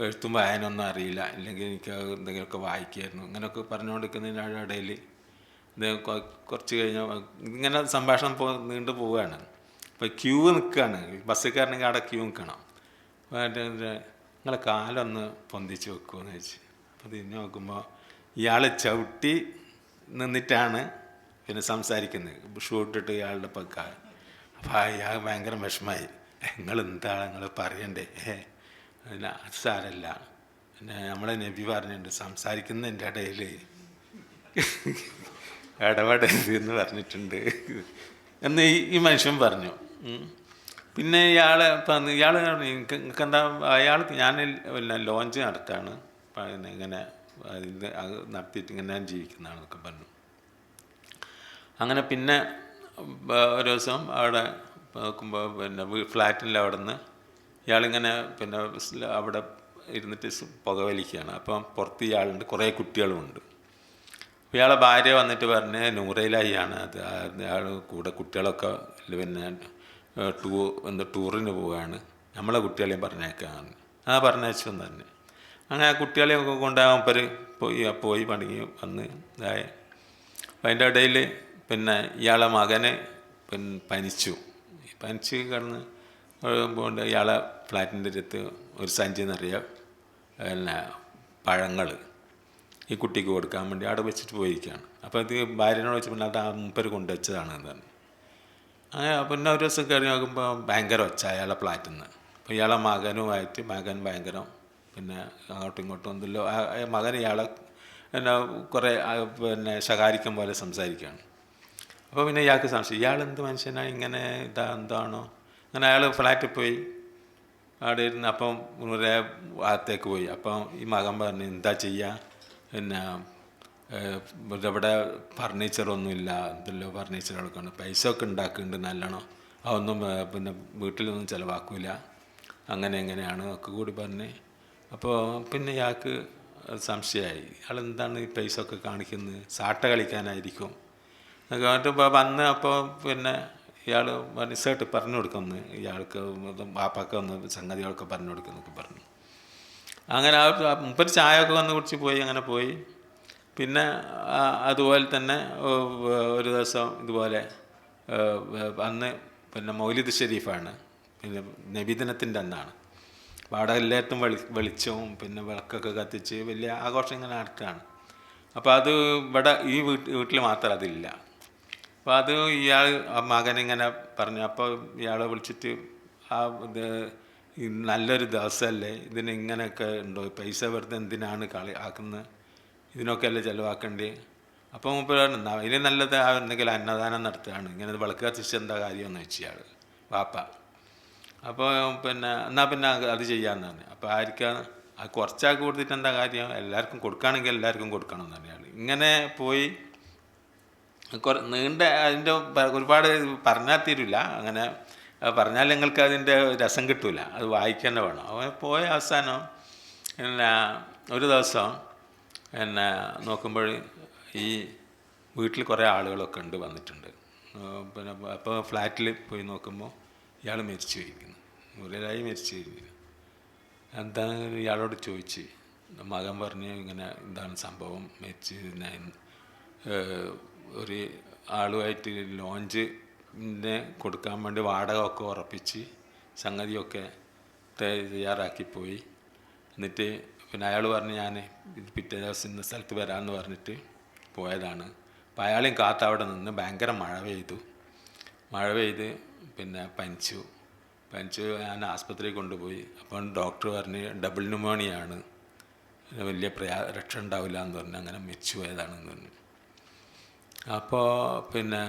എഴുത്തും വായനൊന്നും അറിയില്ല, ഇല്ലെങ്കിൽ എനിക്ക് എന്തെങ്കിലുമൊക്കെ വായിക്കുമായിരുന്നു. ഇങ്ങനെയൊക്കെ പറഞ്ഞുകൊണ്ടിരിക്കുന്നതിൻ്റെ ഇടയിൽ ഇത് കുറച്ച് കഴിഞ്ഞ് ഇങ്ങനെ സംഭാഷണം നീണ്ടു പോവുകയാണ്. അപ്പോൾ ക്യൂ നിൽക്കുകയാണ്, ബസ്സുകാരനെങ്കിൽ അവിടെ ക്യൂ നിൽക്കണം. അപ്പോൾ നിങ്ങളെ കാലൊന്ന് പൊന്തിച്ച് വെക്കുമെന്ന് ചോദിച്ചു. അപ്പോൾ തിരിഞ്ഞ് നോക്കുമ്പോൾ ഇയാൾ ചവിട്ടി നിന്നിട്ടാണ് പിന്നെ സംസാരിക്കുന്നത്, ഷൂട്ടിട്ട് ഇയാളുടെ പക്കാൽ. അപ്പോൾ അയാൾ ഭയങ്കര വിഷമമായി. നിങ്ങളെന്താണ് നിങ്ങൾ പറയണ്ടേ? പിന്നെ അത് സാരല്ല, പിന്നെ നമ്മളെ നബി പറഞ്ഞിട്ടുണ്ട് സംസാരിക്കുന്നതിൻ്റെ ഇടയിൽ ഇടപെടരുത് എന്ന് പറഞ്ഞിട്ടുണ്ട് എന്ന് ഈ മനുഷ്യൻ പറഞ്ഞു. പിന്നെ ഇയാൾ നിങ്ങൾക്ക് എന്താ, അയാൾ ഞാൻ പിന്നെ ലോഞ്ച് നടത്താണ്, പിന്നെ ഇങ്ങനെ ഇത് അത് നടത്തിയിട്ട് ഇങ്ങനെ ജീവിക്കുന്നതാണെന്നൊക്കെ പറഞ്ഞു. അങ്ങനെ പിന്നെ ഒരു ദിവസം അവിടെ നോക്കുമ്പോൾ പിന്നെ ഫ്ലാറ്റിൻ്റെ അവിടെ നിന്ന് ഇയാളിങ്ങനെ പിന്നെ അവിടെ ഇരുന്നിട്ട് പുകവലിക്കുകയാണ്. അപ്പം പുറത്ത് ഇയാളുണ്ട്, കുറേ കുട്ടികളുമുണ്ട്. അപ്പോൾ ഇയാളെ ഭാര്യ വന്നിട്ട് പറഞ്ഞ് നൂറയിലായിയാണ് അത്, അയാൾ കൂടെ കുട്ടികളൊക്കെ പിന്നെ ടൂറിന് പോവുകയാണ്, നമ്മളെ കുട്ടികളെയും പറഞ്ഞേക്കാണ്. പറഞ്ഞയച്ചു തന്നെ. അങ്ങനെ ആ കുട്ടികളെയൊക്കെ കൊണ്ടുപോകാൻ പോയി പണിക്ക് വന്ന് ഇതായ. അപ്പം അതിൻ്റെ ഇടയിൽ പിന്നെ ഇയാളെ മകന് പിന്നെ പനിച്ച് കിടന്ന് പോണ്ട് ഇയാളെ ഫ്ലാറ്റിൻ്റെ അടുത്ത് ഒരു സഞ്ചി നിറയെ പിന്നെ പഴങ്ങൾ ഈ കുട്ടിക്ക് കൊടുക്കാൻ വേണ്ടി അവിടെ വെച്ചിട്ട് പോയിരിക്കുകയാണ്. അപ്പോൾ ഇത് ഭാര്യനോട് വെച്ച് പിന്നെ അത് ആ മുപ്പര് കൊണ്ടുവച്ചതാണ് എന്ന്. അങ്ങനെ പിന്നെ ഒരു ദിവസം കഴിഞ്ഞ് നോക്കുമ്പോൾ ഭയങ്കര ഒച്ച അയാളെ ഫ്ലാറ്റിൽ നിന്ന്. അപ്പോൾ ഇയാളെ മകനുമായിട്ട് മകൻ ഭയങ്കര പിന്നെ അങ്ങോട്ടും ഇങ്ങോട്ടും ഒന്നുമില്ലോ, മകൻ ഇയാളെ പിന്നെ കുറേ പിന്നെ ശകാരിക്കും പോലെ സംസാരിക്കുകയാണ്. അപ്പോൾ പിന്നെ ഇയാൾക്ക് സംശയം, ഇയാളെന്ത് മനുഷ്യനാണ് ഇങ്ങനെ എന്താണോ. അങ്ങനെ അയാൾ ഫ്ലാറ്റിൽ പോയി അവിടെ ഇരുന്ന് അപ്പം ഒരേ ഭാഗത്തേക്ക് പോയി. അപ്പം ഈ മകൻ പറഞ്ഞു എന്താ ചെയ്യുക, പിന്നെ ഇവിടെ ഫർണിച്ചറൊന്നുമില്ല, എന്തല്ലോ ഫർണിച്ചറുകളൊക്കെയാണ്, പൈസ ഒക്കെ ഉണ്ടാക്കുന്നുണ്ട് നല്ലോണം, അതൊന്നും പിന്നെ വീട്ടിലൊന്നും ചിലവാക്കില്ല, അങ്ങനെ എങ്ങനെയാണ് ഒക്കെ കൂടി പറഞ്ഞ്. അപ്പോൾ പിന്നെ ഇയാൾക്ക് സംശയമായി, ഇയാളെന്താണ് ഈ പൈസ ഒക്കെ കാണിക്കുന്നത്, സാട്ട കളിക്കാനായിരിക്കും എന്നൊക്കെ വന്ന്. അപ്പോൾ പിന്നെ ഇയാൾ മനസ്സായിട്ട് പറഞ്ഞു കൊടുക്കുന്നു, ഇയാൾക്ക് വാപ്പാക്ക് വന്ന് സംഗതികളൊക്കെ പറഞ്ഞു കൊടുക്കുന്നൊക്കെ പറഞ്ഞു. അങ്ങനെ മുപ്പര് ചായ ഒക്കെ വന്ന് കുടിച്ച് പോയി. അങ്ങനെ പോയി. പിന്നെ അതുപോലെ തന്നെ ഒരു ദിവസം ഇതുപോലെ അന്ന് പിന്നെ മൗലിദ് ഷെരീഫാണ്, പിന്നെ നബിദിനത്തിൻ്റെ അന്നാണ്. അപ്പോൾ അവിടെ എല്ലായിടത്തും വെളിച്ചവും പിന്നെ വിളക്കൊക്കെ കത്തിച്ച് വലിയ ആഘോഷം ഇങ്ങനെ നടക്കുകയാണ്. അപ്പോൾ അത് ഇവിടെ ഈ വീട്ടിൽ മാത്രം അതില്ല. അപ്പോൾ അത് ഇയാൾ മകനിങ്ങനെ പറഞ്ഞു. അപ്പോൾ ഇയാളെ വിളിച്ചിട്ട് ഇത് നല്ലൊരു ദിവസമല്ലേ, ഇതിന് ഇങ്ങനെയൊക്കെ ഉണ്ടോ, പൈസ വെറുതെ എന്തിനാണ് ആക്കുന്നത്, ഇതിനൊക്കെ അല്ലേ ചിലവാക്കേണ്ടി. അപ്പോൾ ഇതിന് നല്ലത് എന്തെങ്കിലും അന്നദാനം നടത്തുകയാണ്, ഇങ്ങനെ വിളക്ക് കത്തിച്ച് എന്താ കാര്യമെന്ന് വെച്ച് ഇയാൾ വാപ്പ. അപ്പോൾ പിന്നെ എന്നാൽ പിന്നെ അത് ചെയ്യാമെന്ന് പറഞ്ഞു. അപ്പോൾ ആർക്കാണ് അത് കുറച്ചാൾക്ക് കൊടുത്തിട്ട് എന്താ കാര്യം, എല്ലാവർക്കും കൊടുക്കുകയാണെങ്കിൽ എല്ലാവർക്കും കൊടുക്കണം എന്ന് തന്നെയാണ്. ഇങ്ങനെ പോയി നീണ്ട അതിൻ്റെ ഒരുപാട് പറഞ്ഞാൽ തീരില്ല, അങ്ങനെ പറഞ്ഞാൽ നിങ്ങൾക്ക് അതിൻ്റെ രസം കിട്ടില്ല, അത് വായിക്കുക തന്നെ വേണം. അവൻ പോയ അവസാനം പിന്നെ ഒരു ദിവസം പിന്നെ നോക്കുമ്പോൾ ഈ വീട്ടിൽ കുറേ ആളുകളൊക്കെ ഉണ്ട് വന്നിട്ടുണ്ട്. പിന്നെ അപ്പോൾ ഫ്ലാറ്റിൽ പോയി നോക്കുമ്പോൾ ഇയാൾ മരിച്ചു പോയിരിക്കുന്നു, മുരലായി മരിച്ചു പോയിരിക്കുന്നു. എന്താണ് ഇയാളോട് ചോദിച്ച്, മകൻ പറഞ്ഞ് ഇങ്ങനെ എന്താണ് സംഭവം, മരിച്ച് ഒരു ആളുമായിട്ട് ലോഞ്ചിനെ കൊടുക്കാൻ വേണ്ടി വാടക ഒക്കെ ഉറപ്പിച്ച് സംഗതിയൊക്കെ തയ്യാറാക്കിപ്പോയി. എന്നിട്ട് പിന്നെ അയാൾ പറഞ്ഞ് ഞാൻ പിറ്റേ ദിവസം ഇന്ന സ്ഥലത്ത് വരാമെന്ന് പറഞ്ഞിട്ട് പോയതാണ്. അപ്പോൾ അയാളെയും കാത്ത് അവിടെ നിന്ന് ഭയങ്കര മഴ പെയ്ത് പിന്നെ പനിച്ചു. ഞാൻ ആസ്പത്രിയിൽ കൊണ്ടുപോയി. അപ്പം ഡോക്ടർ പറഞ്ഞ് ഡബിൾ ന്യൂമോണിയാണ്, വലിയ രക്ഷ ഉണ്ടാവില്ല എന്ന് പറഞ്ഞ് അങ്ങനെ മരിച്ചു പോയതാണെന്ന് പറഞ്ഞു. അപ്പോൾ പിന്നെ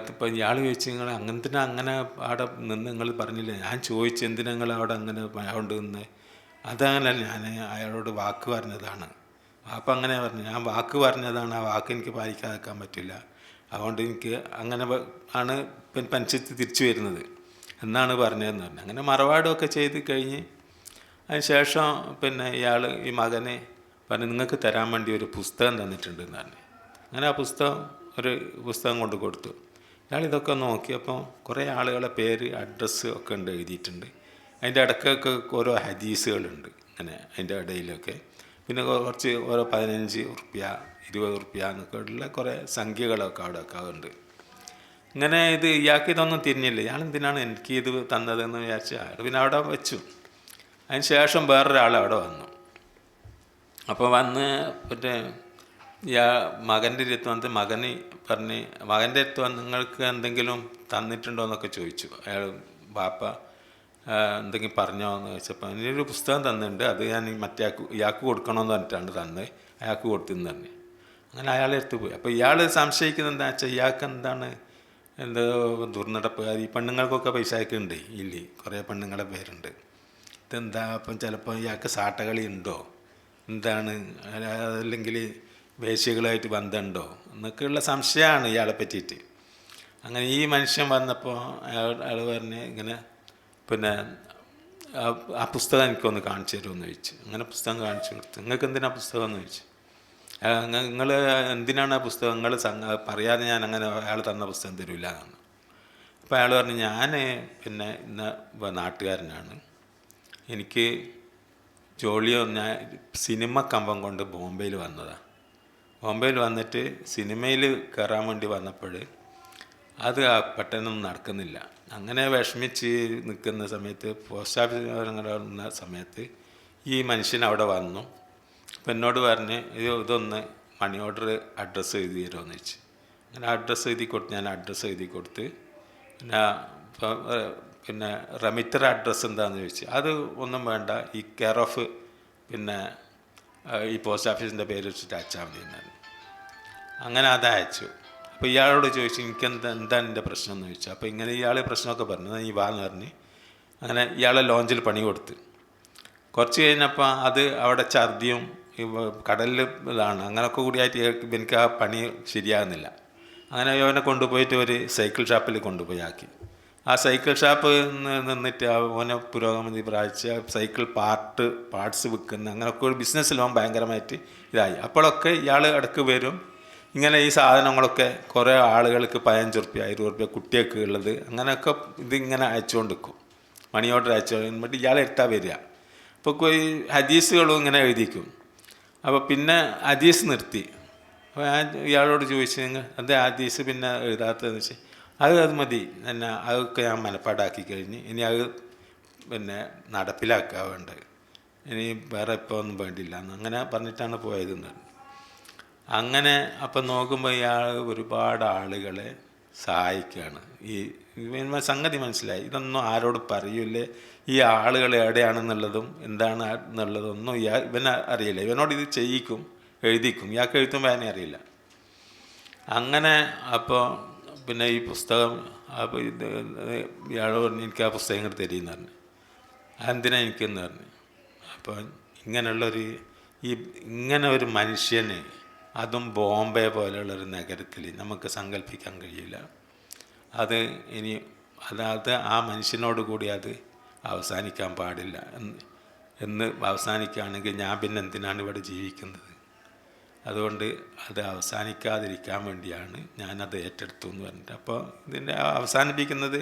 ഇപ്പം ഇയാൾ ചോദിച്ചു, നിങ്ങൾ അങ്ങനെ അവിടെ നിന്ന് നിങ്ങൾ പറഞ്ഞില്ലേ, ഞാൻ ചോദിച്ചു എന്തിനാ നിങ്ങൾ അവിടെ അങ്ങനെ മഴ കൊണ്ട് നിന്ന്. അതങ്ങനെ ഞാൻ അയാളോട് വാക്ക് പറഞ്ഞതാണ്. അപ്പം അങ്ങനെ പറഞ്ഞു, ഞാൻ വാക്ക് പറഞ്ഞതാണ്, ആ വാക്ക് എനിക്ക് പാലിക്കാതിരിക്കാൻ പറ്റില്ല, അതുകൊണ്ട് എനിക്ക് അങ്ങനെ ആണ് പനിച്ചിട്ട് തിരിച്ചു വരുന്നത് എന്നാണ് പറഞ്ഞതെന്ന് പറഞ്ഞു. അങ്ങനെ മറവാടമൊക്കെ ചെയ്ത് കഴിഞ്ഞ് അതിന് ശേഷം പിന്നെ ഇയാൾ ഈ മകന് പറഞ്ഞു നിങ്ങൾക്ക് തരാൻ വേണ്ടി ഒരു പുസ്തകം തന്നിട്ടുണ്ടെന്ന് പറഞ്ഞു. അങ്ങനെ ആ പുസ്തകം കൊണ്ട് കൊടുത്തു. ഇയാൾ ഇതൊക്കെ നോക്കിയപ്പോൾ കുറേ ആളുകളെ പേര് അഡ്രസ്സ് ഒക്കെ ഉണ്ട് എഴുതിയിട്ടുണ്ട്. അതിൻ്റെ ഇടയ്ക്കൊക്കെ ഓരോ ഹദീസുകളുണ്ട് അങ്ങനെ അതിൻ്റെ ഇടയിലൊക്കെ. പിന്നെ കുറച്ച് ഓരോ 15 ഉറുപ്യ 20 ഉറുപ്യ എന്നൊക്കെ ഉള്ള കുറേ സംഖ്യകളൊക്കെ അവിടെ ഒക്കെ ഉണ്ട്. ഇങ്ങനെ ഇയാൾക്ക് ഇതൊന്നും തിരിഞ്ഞില്ല. ഇയാൾ എന്തിനാണ് എനിക്ക് ഇത് തന്നതെന്ന് വിചാരിച്ച് അയാൾ പിന്നെ അവിടെ വെച്ചു. അതിന് ശേഷം വേറൊരാൾ അവിടെ വന്നു. അപ്പോൾ വന്ന് പിന്നെ മകൻ്റെ അടുത്ത് വന്നിട്ട് മകൻ്റെ അടുത്ത് വന്ന് നിങ്ങൾക്ക് എന്തെങ്കിലും തന്നിട്ടുണ്ടോ എന്നൊക്കെ ചോദിച്ചു. അയാൾ ബാപ്പ എന്തെങ്കിലും പറഞ്ഞോ എന്ന് ചോദിച്ചപ്പോൾ ഇനിയൊരു പുസ്തകം തന്നിട്ടുണ്ട്, അത് ഞാൻ ഇയാൾക്ക് കൊടുക്കണമെന്ന് പറഞ്ഞിട്ടാണ് തന്നത്, അയാൾക്ക് കൊടുത്തെന്ന് പറഞ്ഞു. അങ്ങനെ അയാളെ അടുത്ത് പോയി. അപ്പോൾ ഇയാൾ സംശയിക്കുന്നത് എന്താ വെച്ചാൽ ഇയാൾക്ക് എന്താണ് എന്തോ ദുർനടപ്പ്, ഈ പെണ്ണുങ്ങൾക്കൊക്കെ പൈസ അയക്കുന്നുണ്ട് ഇല്ലേ, കുറേ പെണ്ണുങ്ങളെ പേരുണ്ട്. ഇതെന്താ അപ്പം ചിലപ്പോൾ ഇയാൾക്ക് സാട്ടകളി ഉണ്ടോ, എന്താണ്, അല്ലെങ്കിൽ വേശ്യകളായിട്ട് ബന്ധമുണ്ടോ എന്നൊക്കെയുള്ള സംശയമാണ് ഇയാളെ പറ്റിയിട്ട്. അങ്ങനെ ഈ മനുഷ്യൻ വന്നപ്പോൾ അയാൾ പറഞ്ഞ് ഇങ്ങനെ പിന്നെ ആ പുസ്തകം എനിക്കൊന്ന് കാണിച്ചു തരുമെന്ന് ചോദിച്ചു. അങ്ങനെ പുസ്തകം കാണിച്ചു കൊടുത്തു. നിങ്ങൾക്ക് എന്തിനാ പുസ്തകം എന്ന് ചോദിച്ചു. നിങ്ങൾ എന്തിനാണ് ആ പുസ്തകം, നിങ്ങൾ പറയാതെ ഞാൻ അങ്ങനെ അയാൾ തന്ന പുസ്തകം തരില്ല എന്നാണ്. അപ്പോൾ അയാൾ പറഞ്ഞു ഞാൻ പിന്നെ ഇന്ന നാട്ടുകാരനാണ്, എനിക്ക് ജോലിയോ, ഞാൻ സിനിമ കമ്പം കൊണ്ട് ബോംബെയിൽ വന്നതാണ്. ബോംബെയിൽ വന്നിട്ട് സിനിമയിൽ കയറാൻ വേണ്ടി വന്നപ്പോൾ അത് പെട്ടെന്നൊന്നും നടക്കുന്നില്ല. അങ്ങനെ വിഷമിച്ച് നിൽക്കുന്ന സമയത്ത് പോസ്റ്റ് ഓഫീസിൽ വന്ന സമയത്ത് ഈ മനുഷ്യൻ അവിടെ വന്നു. അപ്പം എന്നോട് പറഞ്ഞ് ഇതൊന്ന് മണി ഓർഡർ അഡ്രസ്സ് എഴുതി തരുമെന്ന് വെച്ച്. അങ്ങനെ അഡ്രസ്സ് എഴുതി കൊടുത്ത് ഞാൻ അഡ്രസ്സ് എഴുതി കൊടുത്ത് പിന്നെ റെമിറ്റർ അഡ്രസ്സ് എന്താണെന്ന് ചോദിച്ചു. അത് ഒന്നും വേണ്ട, ഈ കെയർ ഓഫ് പിന്നെ ഈ പോസ്റ്റ് ഓഫീസിൻ്റെ പേര് വെച്ചിട്ട് അയച്ചാൽ മതി എന്നാണ്. അങ്ങനെ അത് അയച്ചു. അപ്പോൾ ഇയാളോട് ചോദിച്ചു എന്താണ് എൻ്റെ പ്രശ്നം എന്ന് ചോദിച്ചു. അപ്പോൾ ഇങ്ങനെ ഇയാൾ പ്രശ്നമൊക്കെ പറഞ്ഞു. ഈ വാന്ന് പറഞ്ഞ് അങ്ങനെ ഇയാളെ ലോഞ്ചിൽ പണി കൊടുത്ത് കുറച്ച് കഴിഞ്ഞപ്പോൾ അത് അവിടെ ഛർദിയും കടലിൽ ഇതാണ് അങ്ങനെയൊക്കെ കൂടിയായിട്ട് എനിക്ക് ആ പണി ശരിയാകുന്നില്ല. അങ്ങനെ അവനെ കൊണ്ടുപോയിട്ട് ഒരു സൈക്കിൾ ഷാപ്പിൽ കൊണ്ടുപോയി ആക്കി. ആ സൈക്കിൾ ഷാപ്പ് നിന്നിട്ട് അവനെ പുരോഗമതി പ്രാപിച്ച് സൈക്കിൾ പാർട്സ് വിൽക്കുന്ന അങ്ങനെയൊക്കെ ഒരു ബിസിനസ്സിലും ഭയങ്കരമായിട്ട് ഇതായി. അപ്പോഴൊക്കെ ഇയാൾ ഇടയ്ക്ക് വരും, ഇങ്ങനെ ഈ സാധനങ്ങളൊക്കെ കുറേ ആളുകൾക്ക് 15 റുപ്യ 20 റുപ്യ കുട്ടിയൊക്കെ ഉള്ളത് അങ്ങനെയൊക്കെ ഇതിങ്ങനെ അയച്ചുകൊണ്ട് നിൽക്കും, മണി ഓർഡർ അയച്ചു എന്നിട്ട് ഇയാളെ എടുത്താൽ വരിക. അപ്പോൾ ഈ ഹദീസുകളും ഇങ്ങനെ എഴുതിക്കും. അപ്പോൾ പിന്നെ ഹദീസ് നിർത്തി. അപ്പോൾ ഞാൻ ഇയാളോട് ചോദിച്ചു അത് ഹദീസ് പിന്നെ എഴുതാത്തതെന്ന് വെച്ചാൽ അത് മതി എന്നെ, അതൊക്കെ ഞാൻ മനപ്പാടാക്കി കഴിഞ്ഞ് ഇനി അത് പിന്നെ നടപ്പിലാക്കുക വേണ്ടത്, ഇനി വേറെ ഇപ്പോൾ ഒന്നും വേണ്ടില്ല എന്ന് അങ്ങനെ പറഞ്ഞിട്ടാണ് പോയതെന്ന്. അങ്ങനെ അപ്പം നോക്കുമ്പോൾ ഇയാൾ ഒരുപാട് ആളുകളെ സഹായിക്കുകയാണ്. ഈ സംഗതി മനസ്സിലായി, ഇതൊന്നും ആരോട് പറയൂലേ, ഈ ആളുകൾ എവിടെയാണെന്നുള്ളതും എന്താണ് എന്നുള്ളതൊന്നും ഇവനെ അറിയില്ല. ഇവനോട് ഇത് ചെയ്യിക്കും, എഴുതിക്കും, ഇയാൾക്ക് എഴുത്തും വായന അറിയില്ല. അങ്ങനെ അപ്പോൾ പിന്നെ ഈ പുസ്തകം അപ്പോൾ ഇയാളോട് പറഞ്ഞു എനിക്ക് ആ പുസ്തകം ഇങ്ങോട്ട് തരുമെന്ന് പറഞ്ഞു. അതെന്തിനാ എനിക്കെന്ന് പറഞ്ഞു. അപ്പോൾ ഇങ്ങനെ ഒരു മനുഷ്യന്, അതും ബോംബെ പോലെയുള്ളൊരു നഗരത്തിൽ നമുക്ക് സങ്കല്പിക്കാൻ കഴിയില്ല. അത് ഇനി അതായത് ആ മനുഷ്യനോട് കൂടി അത് അവസാനിക്കാൻ പാടില്ല എന്ന് അവസാനിക്കുകയാണെങ്കിൽ ഞാൻ പിന്നെ എന്തിനാണ് ഇവിടെ ജീവിക്കുന്നത്? അതുകൊണ്ട് അത് അവസാനിക്കാതിരിക്കാൻ വേണ്ടിയാണ് ഞാനത് ഏറ്റെടുത്തു എന്ന് പറഞ്ഞിട്ട്. അപ്പോൾ ഇതിൻ്റെ അവസാനിപ്പിക്കുന്നത്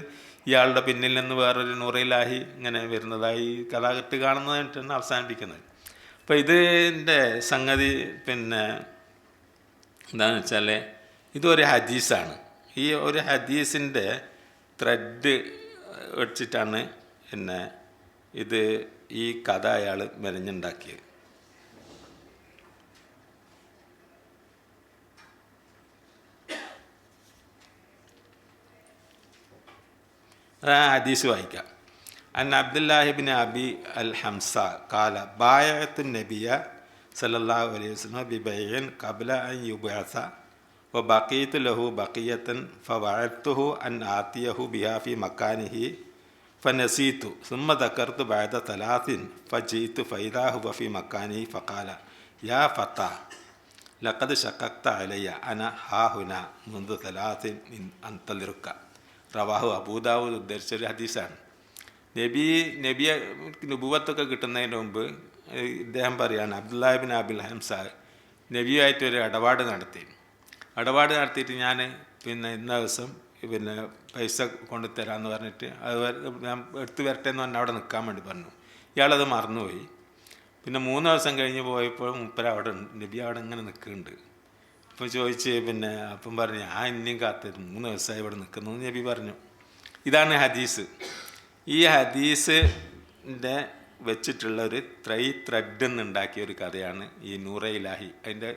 ഇയാളുടെ പിന്നിൽ നിന്ന് വേറൊരു നൂറയിലാഹി ഇങ്ങനെ വരുന്നതായി കഥാകൃത്ത് കാണുന്നതായിട്ടാണ് അവസാനിപ്പിക്കുന്നത്. അപ്പോൾ ഇതിൻ്റെ സംഗതി പിന്നെ എന്താണെന്ന് വെച്ചാൽ ഇതൊരു ഹദീസാണ്. ഈ ഒരു ഹദീസിൻ്റെ ത്രെഡ് വെച്ചിട്ടാണ് പിന്നെ ഈ കഥ അയാൾ മെനഞ്ഞുണ്ടാക്കിയത്. ഹദീസ് വായിക്കാം. അൻ അബ്ദുല്ലാഹി ഇബ്നു അബി അൽ ഹംസ ഖാല ബായഅത്തു നബിയ സല്ലല്ലാഹു അലൈഹി വസല്ലം ബിബൈഇൻ ഖബ്ല അൻ യുബഅസ വബഖീതു ലഹു ബഖിയതൻ ഫവഅദ്തുഹു അൻ ആതിയഹു ബിഹാ ഫി മക്കാനിഹി ഫനസീതു സുമ്മ ദക്കർതു ബഅദ തലാസിൻ ഫജീതു ഫൈദാ ഹുവ ഫി മക്കാനിഹി ഫഖാല യാ ഫത്താ ലഖദ് ശഖഖ്ത അലയ്യ അന ഹാഹുന മുൻദു തലാസിൻ അൻതലിറുക. റവാഹു അബൂദാവൂദ് ഉദ്ധരിച്ചൊരു ഹദീസാണ്. നബിയെ നുബുവത്തൊക്കെ കിട്ടുന്നതിന് മുമ്പ് ഇദ്ദേഹം പറയാണ്, അബ്ദുല്ലാഹി ഇബ്നു അബിൽ ഹംസ നബിയുമായിട്ടൊരു ഇടപാട് നടത്തിയിട്ട് ഞാൻ പിന്നെ ഇന്ന ദിവസം പിന്നെ പൈസ കൊണ്ടു തരാമെന്ന് പറഞ്ഞിട്ട് അത് ഞാൻ എടുത്തു വരട്ടെ എന്ന് പറഞ്ഞാൽ അവിടെ നിൽക്കാൻ വേണ്ടി പറഞ്ഞു. ഇയാളത് മറന്നുപോയി. പിന്നെ 3 ദിവസം കഴിഞ്ഞ് പോയപ്പോൾ നബി അവിടെ ഇങ്ങനെ നിൽക്കുന്നുണ്ട്. അപ്പോൾ ചോദിച്ച് പിന്നെ അപ്പം പറഞ്ഞു ഞാൻ ഇനിയും കാത്തിരുന്നു 3 ദിവസമായി ഇവിടെ നിൽക്കുന്നു എന്ന് നബി പറഞ്ഞു. ഇതാണ് ഹദീസ്. ഈ ഹദീസിൻ്റെ വെച്ചിട്ടുള്ള ഒരു ത്രെഡ് എന്നുണ്ടാക്കിയ ഒരു കഥയാണ് ഈ നൂറെ ഇലാഹി. അതിൻ്റെ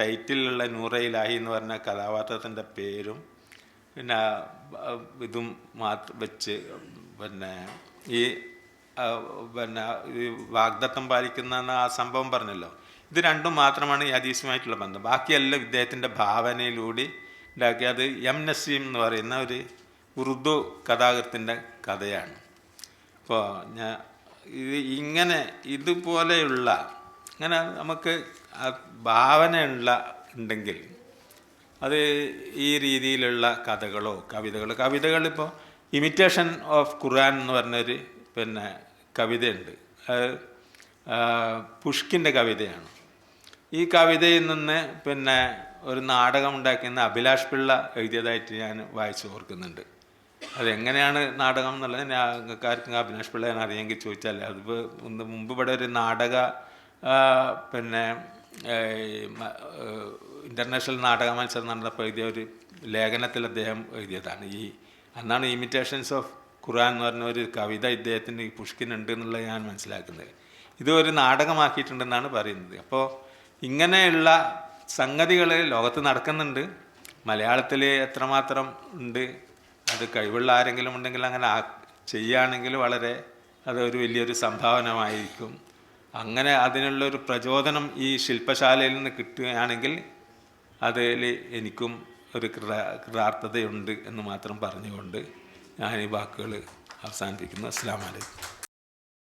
ടൈറ്റിലുള്ള നൂറെ ഇലാഹി എന്ന് പറഞ്ഞ കഥാപാത്രത്തിൻ്റെ പേരും പിന്നെ ഇതും വെച്ച് പിന്നെ ഈ പിന്നെ ഈ വാഗ്ദത്തം പാലിക്കുന്ന ആ സംഭവം പറഞ്ഞല്ലോ, ഇത് രണ്ടും മാത്രമാണ് ഈ ഹദീസുമായിട്ടുള്ള ബന്ധം. ബാക്കിയെല്ലാം ഇദ്ദേഹത്തിൻ്റെ ഭാവനയിലൂടെ ഉണ്ടാക്കി. അത് എം നസീം എന്ന് പറയുന്ന ഒരു ഉറുദു കഥാകൃത്തിൻ്റെ കഥയാണ്. അപ്പോൾ ഇങ്ങനെ ഇതുപോലെയുള്ള ഇങ്ങനെ നമുക്ക് ഭാവനയുള്ള ഉണ്ടെങ്കിൽ അത് ഈ രീതിയിലുള്ള കഥകളോ കവിതകളിപ്പോൾ ഇമിറ്റേഷൻ ഓഫ് ഖുർആൻ എന്ന് പറഞ്ഞൊരു പിന്നെ കവിതയുണ്ട്. പുഷ്കിൻ്റെ കവിതയാണ്. ഈ കവിതയിൽ നിന്ന് പിന്നെ ഒരു നാടകം ഉണ്ടാക്കുന്ന അഭിലാഷ് പിള്ള എഴുതിയതായിട്ട് ഞാൻ വായിച്ചു ഓർക്കുന്നുണ്ട്. അതെങ്ങനെയാണ് നാടകം എന്നുള്ളത് ഞങ്ങൾക്കാർക്കും അഭിലാഷ് പിള്ളയെ അറിയാമെങ്കിൽ ചോദിച്ചാൽ അതിപ്പോൾ മുമ്പ് ഇവിടെ ഒരു നാടക പിന്നെ ഇൻ്റർനാഷണൽ നാടക മത്സരം നടന്നപ്പോൾ എഴുതിയ ഒരു ലേഖനത്തിൽ അദ്ദേഹം എഴുതിയതാണ്. അന്നാണ് ഇമിറ്റേഷൻസ് ഓഫ് ഖുർആൻ എന്ന് പറഞ്ഞ ഒരു കവിത ഇദ്ദേഹത്തിന് ഈ പുഷ്കിനുണ്ട് എന്നുള്ളത് ഞാൻ മനസ്സിലാക്കുന്നത്. ഇത് ഒരു നാടകമാക്കിയിട്ടുണ്ടെന്നാണ് പറയുന്നത്. അപ്പോൾ ഇങ്ങനെയുള്ള സംഗതികൾ ലോകത്ത് നടക്കുന്നുണ്ട്. മലയാളത്തിൽ എത്രമാത്രം ഉണ്ട്, അത് കഴിവുള്ള ആരെങ്കിലും ഉണ്ടെങ്കിൽ അങ്ങനെ ചെയ്യുകയാണെങ്കിൽ വളരെ അതൊരു വലിയൊരു സംഭാവനമായിരിക്കും. അങ്ങനെ അതിനുള്ളൊരു പ്രചോദനം ഈ ശില്പശാലയിൽ നിന്ന് കിട്ടുകയാണെങ്കിൽ അതിൽ എനിക്കും ഒരു കൃതാർത്ഥതയുണ്ട് എന്ന് മാത്രം പറഞ്ഞുകൊണ്ട് ഞാൻ ഈ വാക്കുകൾ അവസാനിപ്പിക്കുന്നു. അസ്സലാമു അലൈക്കും.